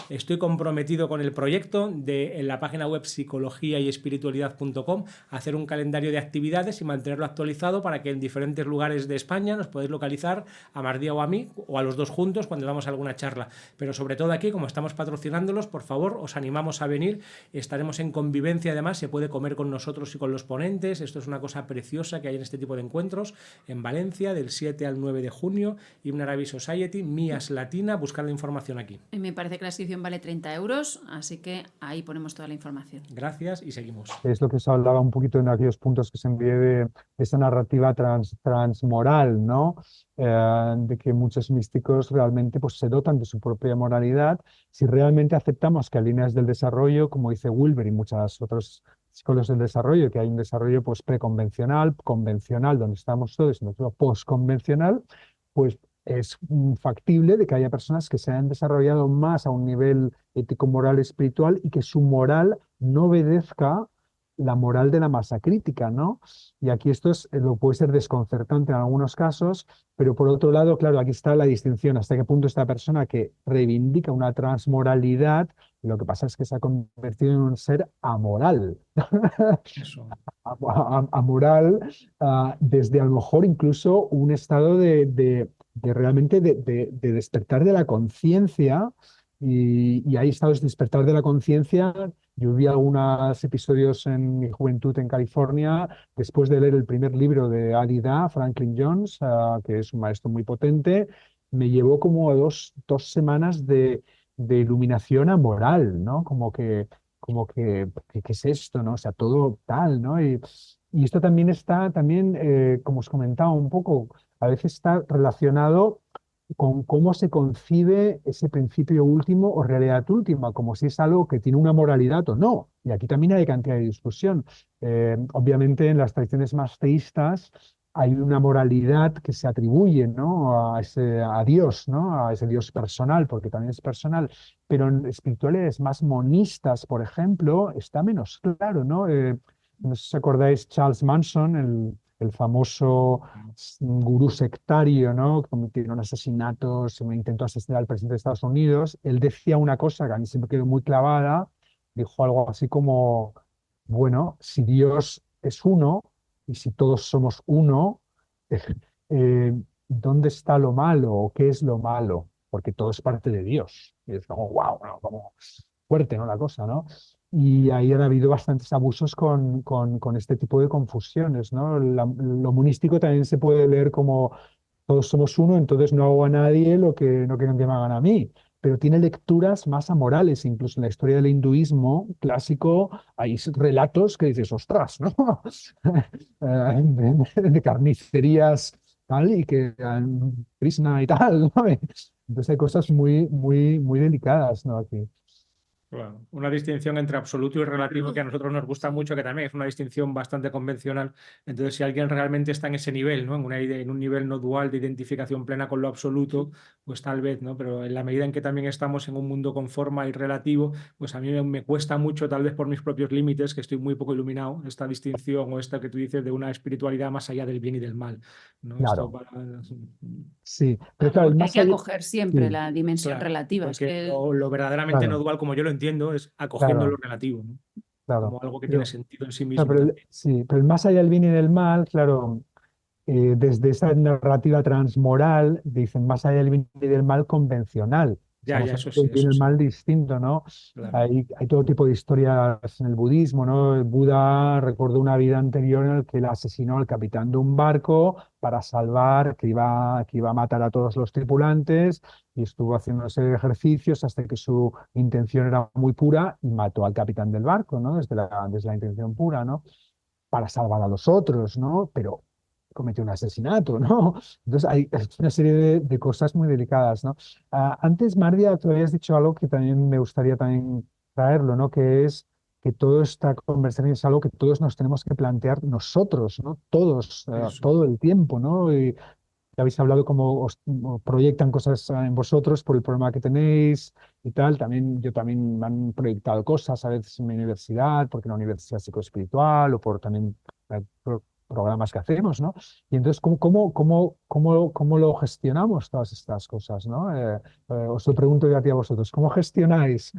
Estoy comprometido con el proyecto de, en la página web psicologiayespiritualidad.com, hacer un calendario de actividades y mantenerlo actualizado para que en diferentes lugares de España nos podáis localizar a Mardía o a mí, o a los dos juntos cuando damos alguna charla. Pero sobre todo aquí, como estamos patrocinándolos, por favor, os animamos a venir. Estaremos en convivencia, además, se puede comer con nosotros y con los ponentes. Esto es una cosa preciosa que hay en este tipo de encuentros en Valencia, del 7 al 9 de junio, Ibn Arabi Society, Mías Latina, buscad la información aquí. Y me parece que la inscripción vale 30 euros, así que ahí ponemos toda la información. Gracias y seguimos. Es lo que se hablaba un poquito en aquellos puntos que se envié de esa narrativa transmoral, ¿no? De que muchos místicos realmente pues, se dotan de su propia moralidad. Si realmente aceptamos que hay líneas del desarrollo, como dice Wilber y muchos otros psicólogos del desarrollo, que hay un desarrollo pues, preconvencional, convencional, donde estamos todos, y nosotros postconvencional, pues es factible de que haya personas que se hayan desarrollado más a un nivel ético, moral, espiritual, y que su moral no obedezca la moral de la masa crítica, ¿no? Y aquí esto lo puede ser desconcertante en algunos casos, pero por otro lado, claro, aquí está la distinción, hasta qué punto esta persona que reivindica una transmoralidad, lo que pasa es que se ha convertido en un ser amoral. Eso. Amoral, desde a lo mejor incluso un estado de realmente de despertar de la conciencia, y hay estados de despertar de la conciencia. Yo vi algunos episodios en mi juventud en California, después de leer el primer libro de Derrida, Franklin Jones, que es un maestro muy potente. Me llevó como dos semanas de iluminación amoral, ¿no? ¿Qué es esto, ¿no? O sea, todo tal, ¿no? Y esto también está, también, como os comentaba un poco, a veces está relacionado con cómo se concibe ese principio último o realidad última, como si es algo que tiene una moralidad o no. Y aquí también hay cantidad de discusión. Obviamente en las tradiciones más teístas hay una moralidad que se atribuye, ¿no? A Dios, ¿no? A ese Dios personal, porque también es personal. Pero en espirituales más monistas, por ejemplo, está menos claro, ¿no? No sé si os acordáis Charles Manson, el famoso gurú sectario, ¿no? Que cometieron asesinatos, intentó asesinar al presidente de Estados Unidos. Él decía una cosa que a mí siempre quedó muy clavada, dijo algo así como, bueno, si Dios es uno y si todos somos uno, eh, ¿dónde está lo malo o qué es lo malo? Porque todo es parte de Dios. Y es como, wow, ¿no? Como fuerte, ¿no? La cosa, ¿no? Y ahí han habido bastantes abusos con este tipo de confusiones, ¿no? Lo monístico también se puede leer como todos somos uno, entonces no hago a nadie lo que no quieren que me hagan a mí. Pero tiene lecturas más amorales, incluso en la historia del hinduismo clásico hay relatos que dices, ostras, ¿no? De carnicerías tal, y que Krishna y tal, ¿no? Entonces hay cosas muy, muy, muy delicadas, ¿no? Aquí. Claro. Una distinción entre absoluto y relativo que a nosotros nos gusta mucho, que también es una distinción bastante convencional. Entonces, si alguien realmente está en ese nivel, ¿no? En un nivel no dual de identificación plena con lo absoluto, pues tal vez, ¿no? Pero en la medida en que también estamos en un mundo con forma y relativo, pues a mí me cuesta mucho, tal vez por mis propios límites, que estoy muy poco iluminado, esta distinción o esta que tú dices de una espiritualidad más allá del bien y del mal, ¿no? Esto Claro, para... sí, pero Claro, claro, el porque hay más que allá, acoger siempre sí, la dimensión Claro, relativa. Es porque que lo verdaderamente no claro, dual, como yo lo entiendo, es acogiendo lo claro, relativo, ¿no? claro. Como algo que tiene Pero, sentido en sí claro, mismo también. sí, pero el más allá del bien y del mal, claro, desde esa narrativa transmoral, dicen más allá del bien y del mal convencional. Ya, Estamos ya, hablando del bien y eso el sí, mal distinto, ¿no? claro. Hay todo tipo de historias en el budismo, ¿no? El Buda recordó una vida anterior en la que él asesinó al capitán de un barco para salvar, que iba a matar a todos los tripulantes, y estuvo haciendo ese ejercicios hasta que su intención era muy pura y mató al capitán del barco, ¿no? Desde la intención pura, ¿no? Para salvar a los otros, ¿no? Pero cometió un asesinato, ¿no? Entonces hay una serie de cosas muy delicadas, ¿no? Antes, Mardia, tú habías dicho algo que también me gustaría también traerlo, ¿no? Que es que toda esta conversación es algo que todos nos tenemos que plantear nosotros, ¿no? Todos, Eso. todo el tiempo, ¿no? Y ya habéis hablado cómo os proyectan cosas en vosotros por el problema que tenéis y tal. Yo también me han proyectado cosas a veces en mi universidad, porque en la universidad psicoespiritual o por también programas que hacemos, ¿no? Y entonces, ¿cómo lo gestionamos todas estas cosas, ¿no? Os lo pregunto yo a ti a vosotros, ¿cómo gestionáis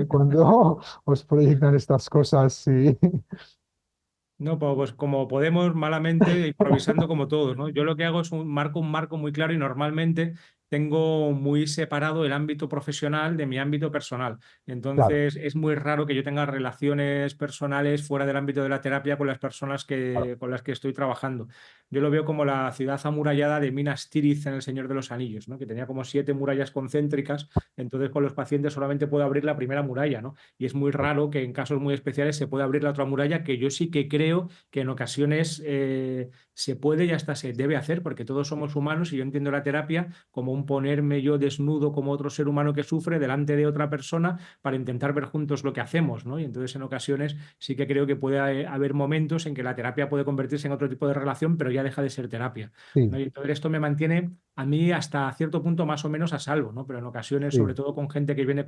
cuando os proyectan estas cosas? No, pues como podemos malamente, improvisando como todos, ¿no? Yo lo que hago es un marco muy claro y normalmente tengo muy separado el ámbito profesional de mi ámbito personal. Claro, Entonces es muy raro que yo tenga relaciones personales fuera del ámbito de la terapia con las personas claro, con las que estoy trabajando. Yo lo veo como la ciudad amurallada de Minas Tirith en El Señor de los Anillos, ¿no? Que tenía como 7 murallas concéntricas, entonces con los pacientes solamente puedo abrir la primera muralla, ¿no? Y es muy raro que en casos muy especiales se pueda abrir la otra muralla, que yo sí que creo que en ocasiones se puede y hasta se debe hacer, porque todos somos humanos y yo entiendo la terapia como un ponerme yo desnudo como otro ser humano que sufre delante de otra persona para intentar ver juntos lo que hacemos, ¿no? Y entonces en ocasiones sí que creo que puede haber momentos en que la terapia puede convertirse en otro tipo de relación, pero ya deja de ser terapia, sí, ¿no? Y entonces esto me mantiene a mí hasta cierto punto más o menos a salvo, ¿no? Pero en ocasiones, sobre sí, todo con gente que viene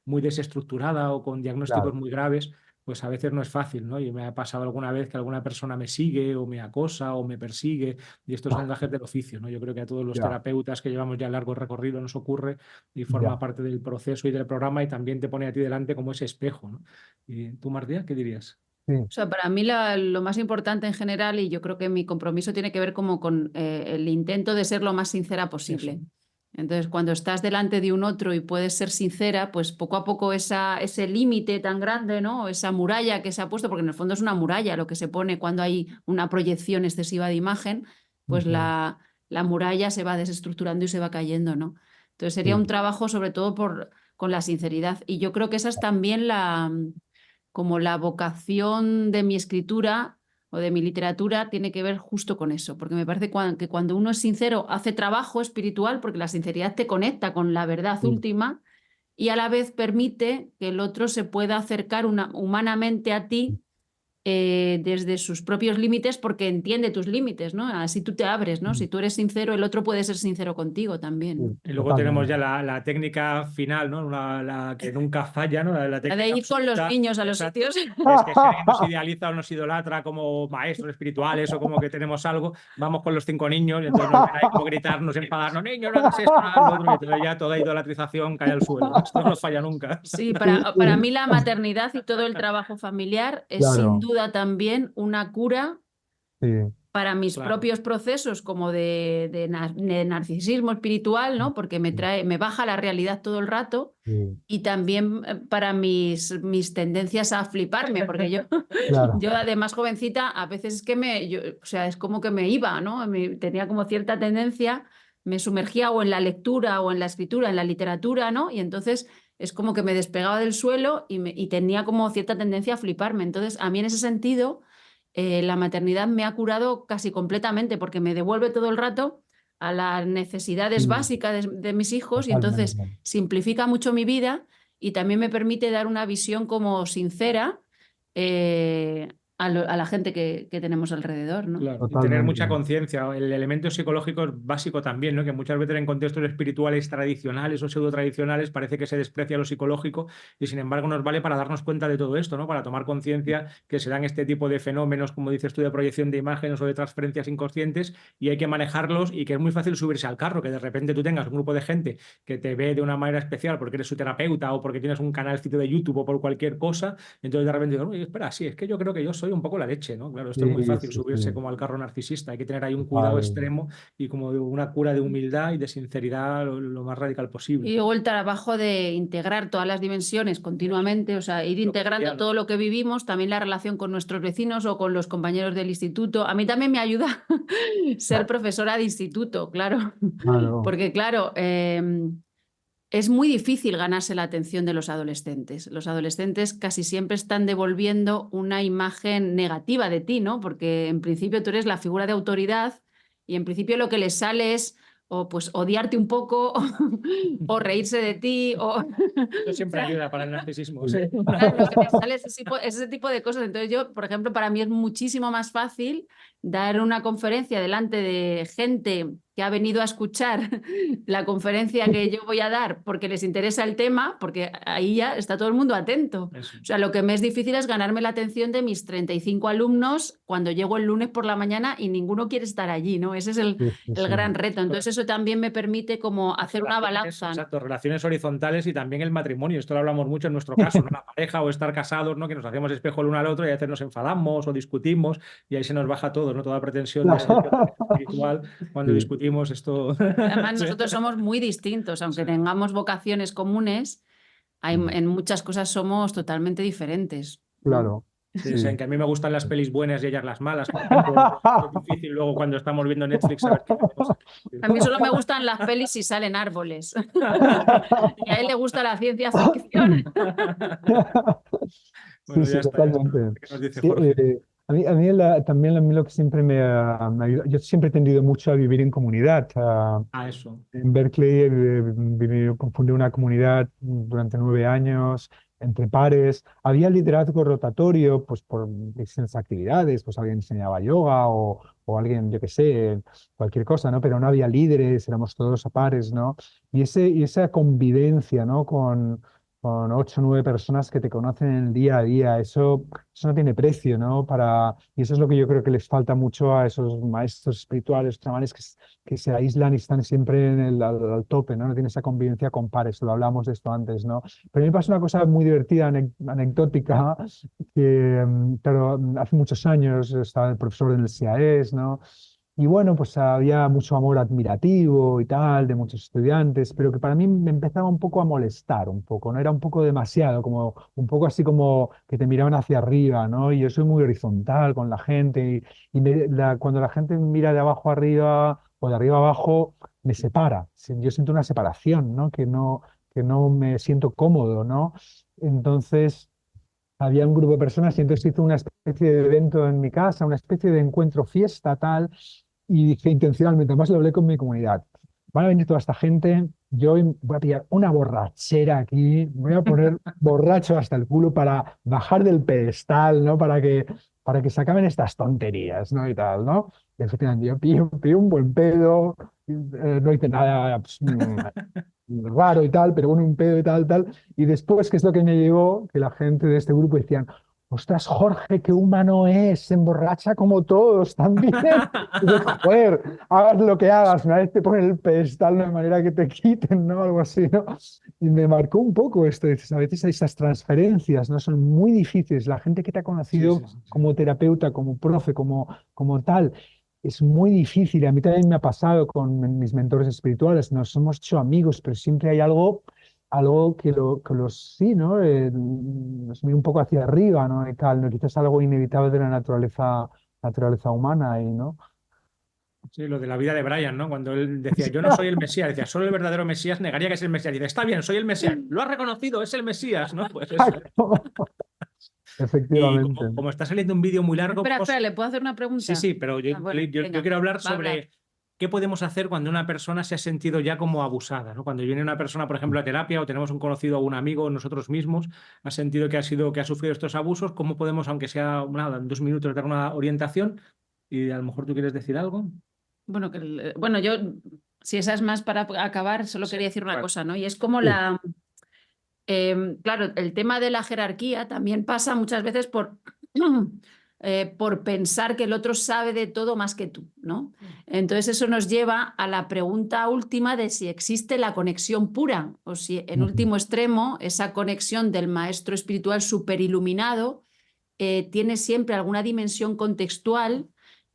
muy desestructurada o con diagnósticos claro. muy graves, pues a veces no es fácil, ¿no? Y me ha pasado alguna vez que alguna persona me sigue o me acosa o me persigue, y estos son gajes del oficio, ¿no? Yo creo que a todos los Ya, terapeutas que llevamos ya largo recorrido nos ocurre y forma ya. parte del proceso y del programa, y también te pone a ti delante como ese espejo, ¿no? ¿Y tú, Martía, qué dirías? Sí, O sea, para mí lo más importante en general, y yo creo que mi compromiso tiene que ver como con el intento de ser lo más sincera Eso. posible. Entonces, cuando estás delante de un otro y puedes ser sincera, pues poco a poco ese límite tan grande, ¿no? Esa muralla que se ha puesto, porque en el fondo es una muralla lo que se pone cuando hay una proyección excesiva de imagen, pues ujú, la muralla se va desestructurando y se va cayendo, ¿no? Entonces sería un sí, trabajo sobre todo con la sinceridad. Y yo creo que esa es también como la vocación de mi escritura o de mi literatura tiene que ver justo con eso, porque me parece que cuando uno es sincero hace trabajo espiritual, porque la sinceridad te conecta con la verdad sí, última y a la vez permite que el otro se pueda acercar humanamente a ti desde sus propios límites porque entiende tus límites, ¿no? Así tú te abres, ¿no? sí, Si tú eres sincero, el otro puede ser sincero contigo también, ¿no? sí, Y luego tenemos ya totalmente. la técnica final, ¿no? La que nunca falla, ¿no? La La de técnica ir con los absoluta. niños a los Exacto. sitios. Es que si alguien nos idealiza o nos idolatra como maestros espirituales o como que tenemos algo, vamos con los 5 niños y entonces nos ven ahí como gritarnos, enfadarnos, niños, no hagas esto, no hagas lo otro, y entonces ya toda idolatrización cae al suelo, ¿no? Esto no falla nunca. Sí, Sí, para mí la maternidad y todo el trabajo familiar es sin claro, duda también una cura sí, para mis Claro. propios procesos como de narcisismo espiritual, ¿no? Porque sí, me baja la realidad todo el rato sí, y también para mis tendencias a fliparme, porque claro, yo de más jovencita a veces es que o sea, es como que me iba, ¿no? Tenía como cierta tendencia, me sumergía o en la lectura o en la escritura, en la literatura, ¿no? Y entonces es como que me despegaba del suelo y tenía como cierta tendencia a fliparme. Entonces, a mí en ese sentido la maternidad me ha curado casi completamente porque me devuelve todo el rato a las necesidades sí, básicas de mis hijos y entonces totalmente. simplifica mucho mi vida y también me permite dar una visión como sincera a la gente que tenemos alrededor, ¿no? Claro, y tener Totalmente. mucha conciencia. El elemento psicológico es básico también, ¿no? Que muchas veces en contextos espirituales tradicionales o pseudo tradicionales parece que se desprecia lo psicológico y sin embargo nos vale para darnos cuenta de todo esto, ¿no? Para tomar conciencia que se dan este tipo de fenómenos, como dices tú, de proyección de imágenes o de transferencias inconscientes y hay que manejarlos y que es muy fácil subirse al carro, que de repente tú tengas un grupo de gente que te ve de una manera especial porque eres su terapeuta o porque tienes un canalcito de YouTube o por cualquier cosa, entonces de repente digo, oye, espera, sí, es que yo creo que yo soy un poco la leche, ¿no? Claro, esto es muy Sí, fácil sí, subirse sí, como al carro narcisista, hay que tener ahí un cuidado total. extremo y como una cura de humildad y de sinceridad lo más radical Y posible. luego el trabajo de integrar todas las dimensiones continuamente, o sea, ir Lo integrando cotidiano. todo lo que vivimos, también la relación con nuestros vecinos o con los compañeros del instituto. A mí también me ayuda ser profesora de instituto, claro, Claro, porque claro, es muy difícil ganarse la atención de los adolescentes. Los adolescentes casi siempre están devolviendo una imagen negativa de ti, ¿no? Porque en principio tú eres la figura de autoridad y en principio lo que les sale es o pues odiarte un poco o reírse de ti o, o Esto siempre sea, ayuda para el narcisismo. sí. ¿Sí? claro, lo que les sale es ese tipo de cosas. Entonces yo, por ejemplo, para mí es muchísimo más fácil dar una conferencia delante de gente que ha venido a escuchar la conferencia que yo voy a dar porque les interesa el tema, porque ahí ya está todo el mundo atento. Eso. O sea, lo que me es difícil es ganarme la atención de mis 35 alumnos cuando llego el lunes por la mañana y ninguno quiere estar allí, ¿no? Ese es Sí, sí, el sí. gran reto. Entonces eso también me permite como hacer una Relaciones, balanza. exacto, relaciones horizontales y también el matrimonio. Esto lo hablamos mucho en nuestro caso, ¿no? La pareja o estar casados, ¿no? Que nos hacemos espejo el uno al otro y a veces nos enfadamos o discutimos y ahí se nos baja todo, ¿no? Toda pretensión de ser espiritual. Cuando Sí, discutimos esto... Además, Sí. nosotros somos muy distintos, aunque Sí. tengamos vocaciones comunes, en muchas cosas somos totalmente diferentes, ¿no? claro, Sí, sí, sí. en que a mí me gustan las pelis buenas y ellas las malas, por ejemplo. Es difícil luego cuando estamos viendo Netflix saber qué tenemos. A mí solo me gustan las pelis si salen árboles. Y a él le gusta la ciencia ficción. Sí, Bueno, ya sí, está, ya está. totalmente. ¿Qué nos dice Sí, Jorge? también a mí lo que siempre me ayuda, yo siempre he tendido mucho a vivir en comunidad. Ah, eso. En Berkeley fundé una comunidad durante 9 años entre pares. Había liderazgo rotatorio, pues por distintas actividades, pues alguien enseñaba yoga o alguien, yo qué sé, cualquier cosa, ¿no? Pero no había líderes, éramos todos a pares, ¿no? Y esa convivencia, ¿no? con 8 o 9 personas que te conocen en el día a día. Eso no tiene precio, ¿no? Y eso es lo que yo creo que les falta mucho a esos maestros espirituales, chavales que se aíslan y están siempre al tope, ¿no? No tienen esa convivencia con pares, lo hablamos de esto antes, ¿no? Pero a mí me pasa una cosa muy divertida, anecdótica, que, claro, hace muchos años estaba el profesor del SIAES, ¿no? Y bueno, pues había mucho amor admirativo y tal, de muchos estudiantes, pero que para mí me empezaba un poco a molestar, un poco, ¿no? Era un poco demasiado, como un poco así como que te miraban hacia arriba, ¿no? Y yo soy muy horizontal con la gente cuando la gente mira de abajo arriba o de arriba abajo, me separa. Yo siento una separación, ¿no? Que no me siento cómodo, ¿no? Entonces había un grupo de personas y entonces hice una especie de evento en mi casa, una especie de encuentro fiesta tal, y dije intencionalmente, además lo hablé con mi comunidad, van a venir toda esta gente, yo voy a pillar una borrachera aquí, me voy a poner borracho hasta el culo para bajar del pedestal, ¿no? Para que se acaben estas tonterías, ¿no? Y tal, ¿no? Y efectivamente, yo pillé un buen pedo, no hice nada pues, raro y tal, pero bueno, un pedo y tal, tal. Y después, ¿qué es lo que me llegó? Que la gente de este grupo decían, ostras, Jorge, qué humano es, se emborracha como todos también. Y dices, joder, hagas lo que hagas, una vez te ponen el pedestal de manera que te quiten, ¿no? Algo así, ¿no? Y me marcó un poco esto, dices, a veces esas transferencias, ¿no? Son muy difíciles. La gente que te ha Sí, conocido sí, sí, sí. como terapeuta, como profe, como tal, es muy difícil. A mí también me ha pasado con mis mentores espirituales. Nos hemos hecho amigos, pero siempre hay algo que sí, ¿no? Nos mira un poco hacia arriba, ¿no? Y tal, ¿no? Quizás algo inevitable de la naturaleza humana, y, ¿no? Sí, lo de la vida de Brian, ¿no? Cuando él decía, yo no soy el Mesías, decía, solo el verdadero Mesías negaría que es el Mesías. Dice, está bien, soy el Mesías. Lo has reconocido, es el Mesías, ¿no? Pues eso. Y Efectivamente. como está saliendo un vídeo muy largo, Espera, espera, ¿le puedo hacer una sí, pregunta? sí, pero yo, Ah, bueno, yo venga, quiero hablar va a hablar. sobre qué podemos hacer cuando una persona se ha sentido ya como abusada, ¿no? Cuando viene una persona, por ejemplo, a terapia o tenemos un conocido o un amigo o nosotros mismos, ha sentido que ha sufrido estos abusos, ¿cómo podemos, aunque sea nada, en 2 minutos, dar una orientación? Y a lo mejor tú quieres decir algo. Bueno, bueno, yo, si esa es más para acabar, solo Sí, quería decir una vale. cosa, ¿no? Y es como Sí, claro, el tema de la jerarquía también pasa muchas veces por pensar que el otro sabe de todo más que tú, ¿no? Entonces eso nos lleva a la pregunta última de si existe la conexión pura o si en ujú, último extremo esa conexión del maestro espiritual superiluminado tiene siempre alguna dimensión contextual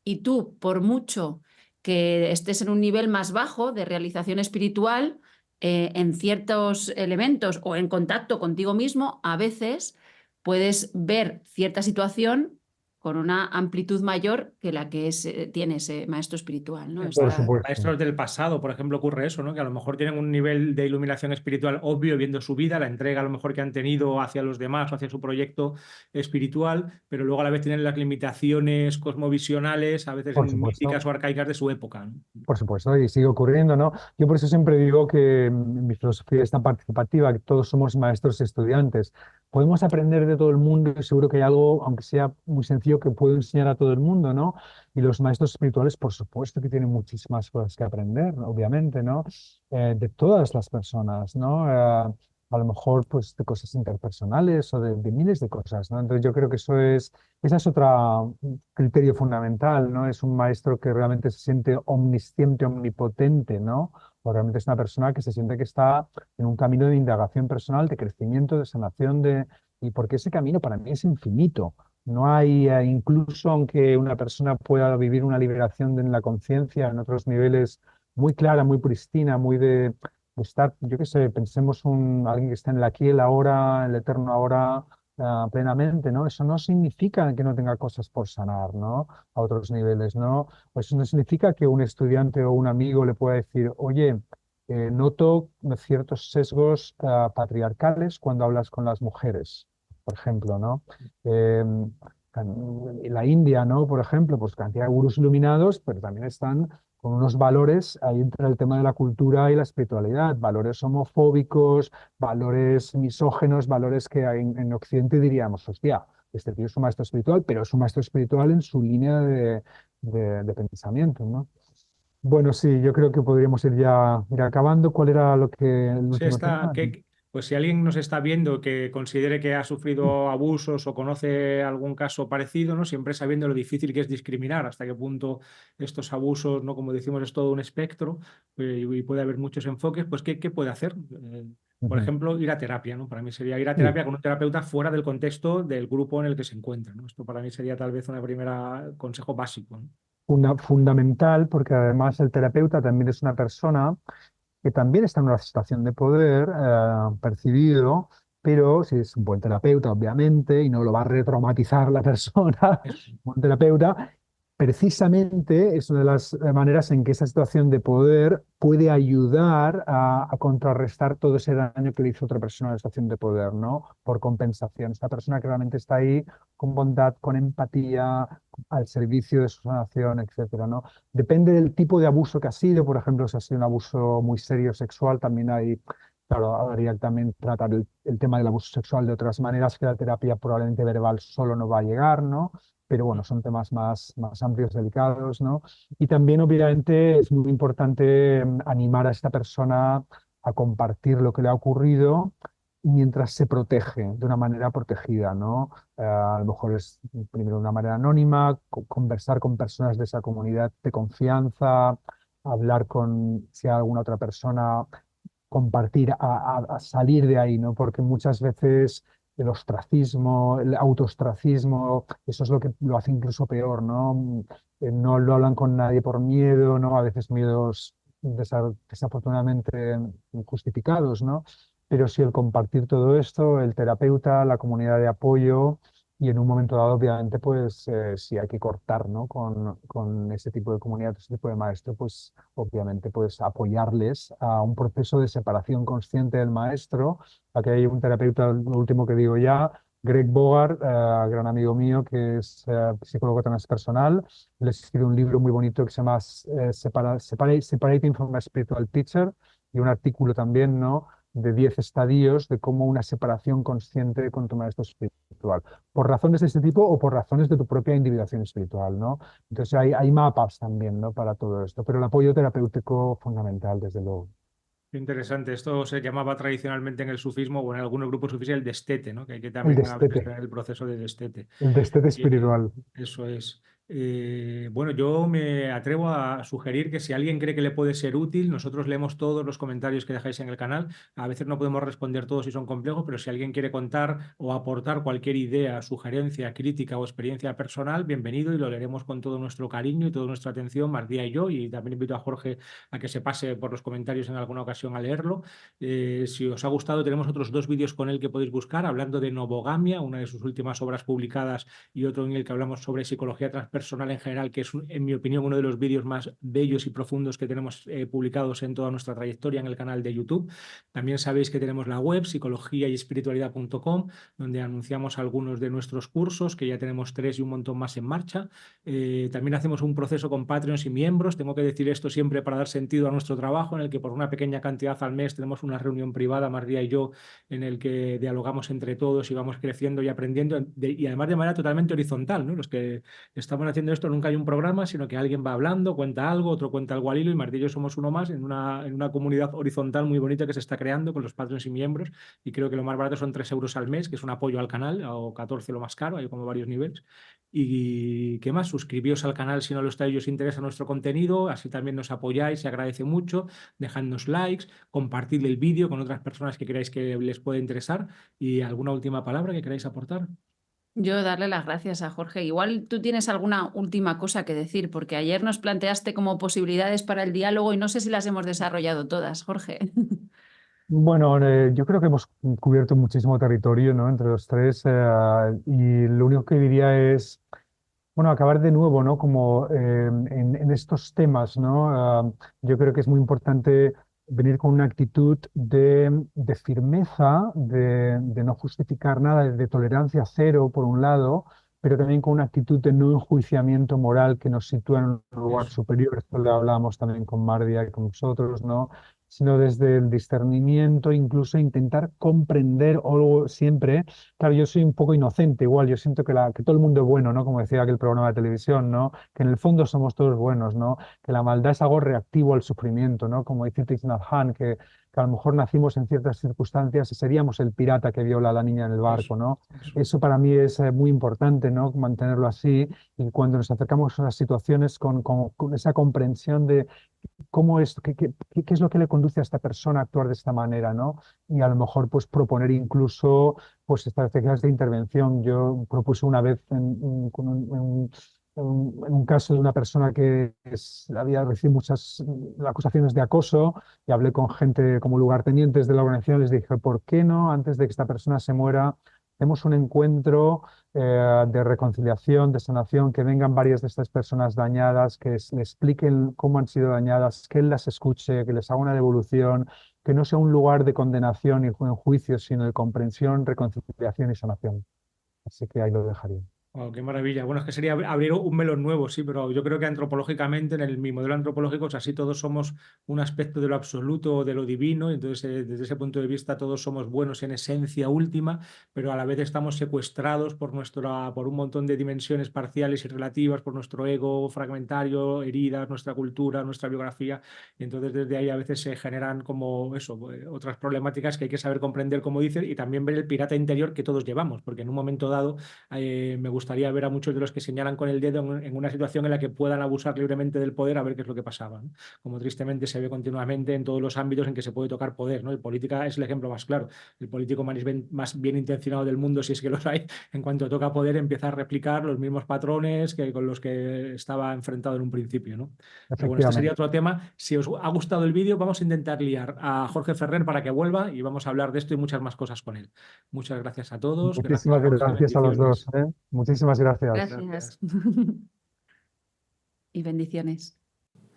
y tú, por mucho que estés en un nivel más bajo de realización espiritual, en ciertos elementos o en contacto contigo mismo, a veces puedes ver cierta situación con una amplitud mayor que la que tiene ese maestro espiritual, ¿no? por Para supuesto. maestros del pasado, por ejemplo, ocurre eso, ¿no? Que a lo mejor tienen un nivel de iluminación espiritual obvio viendo su vida, la entrega a lo mejor que han tenido hacia los demás o hacia su proyecto espiritual, pero luego a la vez tienen las limitaciones cosmovisionales, a veces Por supuesto. míticas o arcaicas de su época, ¿no? Por supuesto, y sigue ocurriendo, ¿no? Yo por eso siempre digo que mi filosofía es tan participativa, que todos somos maestros y estudiantes. Podemos aprender de todo el mundo y seguro que hay algo, aunque sea muy sencillo, que puedo enseñar a todo el mundo, ¿no? Y los maestros espirituales, por supuesto, que tienen muchísimas cosas que aprender, obviamente, ¿no? De todas las personas, ¿no? A lo mejor, pues, de cosas interpersonales o de miles de cosas, ¿no? Entonces yo creo que esa es otra criterio fundamental, ¿no? Es un maestro que realmente se siente omnisciente, omnipotente, ¿no? O realmente es una persona que se siente que está en un camino de indagación personal, de crecimiento, de sanación, y porque ese camino para mí es infinito. No hay, incluso aunque una persona pueda vivir una liberación en la conciencia en otros niveles muy clara, muy pristina, muy de estar, yo qué sé, pensemos alguien que está en el aquí, el ahora, el eterno ahora, plenamente, ¿no? Eso no significa que no tenga cosas por sanar, ¿no? A otros niveles, ¿no? O eso no significa que un estudiante o un amigo le pueda decir, oye, noto ciertos sesgos patriarcales cuando hablas con las mujeres, por ejemplo, ¿no? Eh, en la India, ¿no? Por ejemplo, pues cantidad de gurús iluminados, pero también están con unos valores, ahí entra el tema de la cultura y la espiritualidad, valores homofóbicos, valores misógenos, valores que en Occidente diríamos, hostia, este tío es un maestro espiritual, pero es un maestro espiritual en su línea de pensamiento, ¿no? Bueno, sí, yo creo que podríamos ir ya acabando. ¿Cuál era el Sí, último tema? pues si alguien nos está viendo que considere que ha sufrido abusos o conoce algún caso parecido, ¿no? Siempre sabiendo lo difícil que es discriminar, hasta qué punto estos abusos, ¿no? Como decimos, es todo un espectro, y puede haber muchos enfoques, pues ¿qué puede hacer? Por Ujú. ejemplo, ir a terapia, ¿no? Para mí sería ir a Sí. terapia con un terapeuta fuera del contexto del grupo en el que se encuentra, ¿no? Esto para mí sería tal vez un primer consejo básico, ¿no? Fundamental, porque además el terapeuta también es una persona que también está en una situación de poder percibido, pero si es un buen terapeuta, obviamente, y no lo va a retraumatizar la persona, Eso. un buen terapeuta, precisamente es una de las maneras en que esa situación de poder puede ayudar a contrarrestar todo ese daño que le hizo otra persona en la situación de poder, ¿no? Por compensación. Esta persona que realmente está ahí con bondad, con empatía, al servicio de su sanación, etcétera, ¿no? Depende del tipo de abuso que ha sido. Por ejemplo, si ha sido un abuso muy serio sexual, también hay, claro, habría que también tratar el tema del abuso sexual de otras maneras, que la terapia probablemente verbal solo no va a llegar, ¿no? Pero bueno, son temas más amplios, delicados, ¿no? Y también, obviamente, es muy importante animar a esta persona a compartir lo que le ha ocurrido mientras se protege de una manera protegida, ¿no? A lo mejor es primero de una manera anónima, conversar con personas de esa comunidad de confianza, hablar con si hay alguna otra persona, compartir, a salir de ahí, ¿no? Porque muchas veces el ostracismo, el autoostracismo, eso es lo que lo hace incluso peor, ¿no? No lo hablan con nadie por miedo, ¿no? A veces miedos desafortunadamente injustificados, ¿no? Pero sí el compartir todo esto, el terapeuta, la comunidad de apoyo, y en un momento dado, obviamente, pues si hay que cortar, ¿no? Con ese tipo de comunidad, ese tipo de maestro, pues obviamente pues apoyarles a un proceso de separación consciente del maestro. Aquí hay un terapeuta, lo último que digo ya, Greg Bogart, gran amigo mío, que es psicólogo transpersonal. Él escribe un libro muy bonito que se llama Separating from a Spiritual Teacher, y un artículo también, ¿no? De 10 estadios de cómo una separación consciente con tu maestro espiritual, por razones de este tipo o por razones de tu propia individuación espiritual, ¿no? Entonces hay mapas también, ¿no? Para todo esto, pero el apoyo terapéutico fundamental, desde luego. Qué interesante. Esto se llamaba tradicionalmente en el sufismo o en algunos grupos sufíes el destete, ¿no? Que hay que El también a veces destete, tener el proceso de destete. el destete Eh, espiritual. Eso es. Bueno, yo me atrevo a sugerir que si alguien cree que le puede ser útil, nosotros leemos todos los comentarios que dejáis en el canal. A veces no podemos responder todos si son complejos, pero si alguien quiere contar o aportar cualquier idea, sugerencia, crítica o experiencia personal, bienvenido, y lo leeremos con todo nuestro cariño y toda nuestra atención, Martía y yo. Y también invito a Jorge a que se pase por los comentarios en alguna ocasión a leerlo. Si os ha gustado, tenemos otros 2 vídeos con él que podéis buscar, hablando de Novogamia, una de sus últimas obras publicadas, y otro en el que hablamos sobre psicología transpersonal en general, que es, en mi opinión, uno de los vídeos más bellos y profundos que tenemos publicados en toda nuestra trayectoria en el canal de YouTube. También sabéis que tenemos la web psicologiayespiritualidad.com, donde anunciamos algunos de nuestros cursos, que ya tenemos 3 y un montón más en marcha. También hacemos un proceso con Patreons y miembros. Tengo que decir esto siempre para dar sentido a nuestro trabajo, en el que por una pequeña cantidad al mes tenemos una reunión privada, María y yo, en el que dialogamos entre todos y vamos creciendo y aprendiendo, y además de manera totalmente horizontal, ¿no? Los que estamos haciendo esto nunca hay un programa, sino que alguien va hablando, cuenta algo, otro cuenta algo al hilo, y Martí y yo somos uno más en una comunidad horizontal muy bonita que se está creando con los Patreons y miembros, y creo que lo más barato son 3 euros al mes, que es un apoyo al canal, o 14 lo más caro, hay como varios niveles. ¿Y qué más? Suscribíos al canal si no lo estáis y os interesa nuestro contenido, así también nos apoyáis, se agradece mucho. Dejadnos likes, compartid el vídeo con otras personas que creáis que les puede interesar. ¿Y alguna última palabra que queráis aportar? Yo darle las gracias a Jorge. Igual tú tienes alguna última cosa que decir, porque ayer nos planteaste como posibilidades para el diálogo y no sé si las hemos desarrollado todas, Jorge. Bueno, yo creo que hemos cubierto muchísimo territorio, ¿no? Entre los tres, y lo único que diría es, bueno, acabar de nuevo, ¿no? Como en estos temas, ¿no? Yo creo que es muy importante venir con una actitud de firmeza, de no justificar nada, de tolerancia cero, por un lado, pero también con una actitud de no enjuiciamiento moral que nos sitúa en un lugar Eso. superior. Esto lo hablábamos también con Mardia y con vosotros, ¿no? Sino desde el discernimiento, incluso intentar comprender algo siempre. Claro, yo soy un poco inocente igual, yo siento que todo el mundo es bueno, ¿no? Como decía aquel programa de televisión, ¿no? Que en el fondo somos todos buenos, ¿no? Que la maldad es algo reactivo al sufrimiento, ¿no? Como dice Thich Nhat Hanh, que que a lo mejor nacimos en ciertas circunstancias y seríamos el pirata que viola a la niña en el barco, ¿no? Eso para mí es muy importante, ¿no? Mantenerlo así, y cuando nos acercamos a las situaciones con esa comprensión de cómo es, qué es lo que le conduce a esta persona a actuar de esta manera, ¿no? Y a lo mejor pues proponer incluso pues estrategias de intervención. Yo propuse una vez en un caso de una persona que había recibido muchas acusaciones de acoso, y hablé con gente como lugartenientes de la organización, les dije, ¿por qué no, antes de que esta persona se muera, hacemos un encuentro de reconciliación, de sanación, que vengan varias de estas personas dañadas, que le expliquen cómo han sido dañadas, que él las escuche, que les haga una devolución, que no sea un lugar de condenación y juicio, sino de comprensión, reconciliación y sanación? Así que ahí lo dejaría. Wow, qué maravilla. Bueno, es que sería abrir un melón nuevo, sí, pero yo creo que antropológicamente, mi modelo antropológico, o sea, sí, todos somos un aspecto de lo absoluto o de lo divino, y entonces desde ese punto de vista todos somos buenos en esencia última, pero a la vez estamos secuestrados por un montón de dimensiones parciales y relativas, por nuestro ego fragmentario, heridas, nuestra cultura, nuestra biografía, y entonces desde ahí a veces se generan como eso, otras problemáticas que hay que saber comprender, como dices, y también ver el pirata interior que todos llevamos, porque en un momento dado me gustaría ver a muchos de los que señalan con el dedo en una situación en la que puedan abusar libremente del poder, a ver qué es lo que pasaba, ¿no? Como tristemente se ve continuamente en todos los ámbitos en que se puede tocar poder, ¿no? El política es el ejemplo más claro. El político más bien intencionado del mundo, si es que los hay, en cuanto toca poder empieza a replicar los mismos patrones que con los que estaba enfrentado en un principio, ¿no? Pero bueno, este sería Efectivamente. otro tema. Si os ha gustado el vídeo, vamos a intentar liar a Jorge Ferrer para que vuelva y vamos a hablar de esto y muchas más cosas con él. Muchas gracias a todos. Gracias, Muchísimas Jorge. gracias a los dos, Bendiciones. ¿eh? Muchísimas gracias. Gracias. Y bendiciones.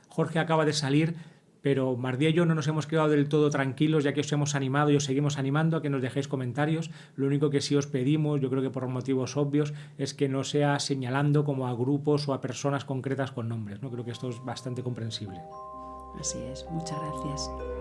Jorge acaba de salir, pero Mardía y yo no nos hemos quedado del todo tranquilos, ya que os hemos animado y os seguimos animando a que nos dejéis comentarios. Lo único que sí os pedimos, yo creo que por motivos obvios, es que no sea señalando como a grupos o a personas concretas con nombres, ¿no? Creo que esto es bastante comprensible. Así es. Muchas gracias.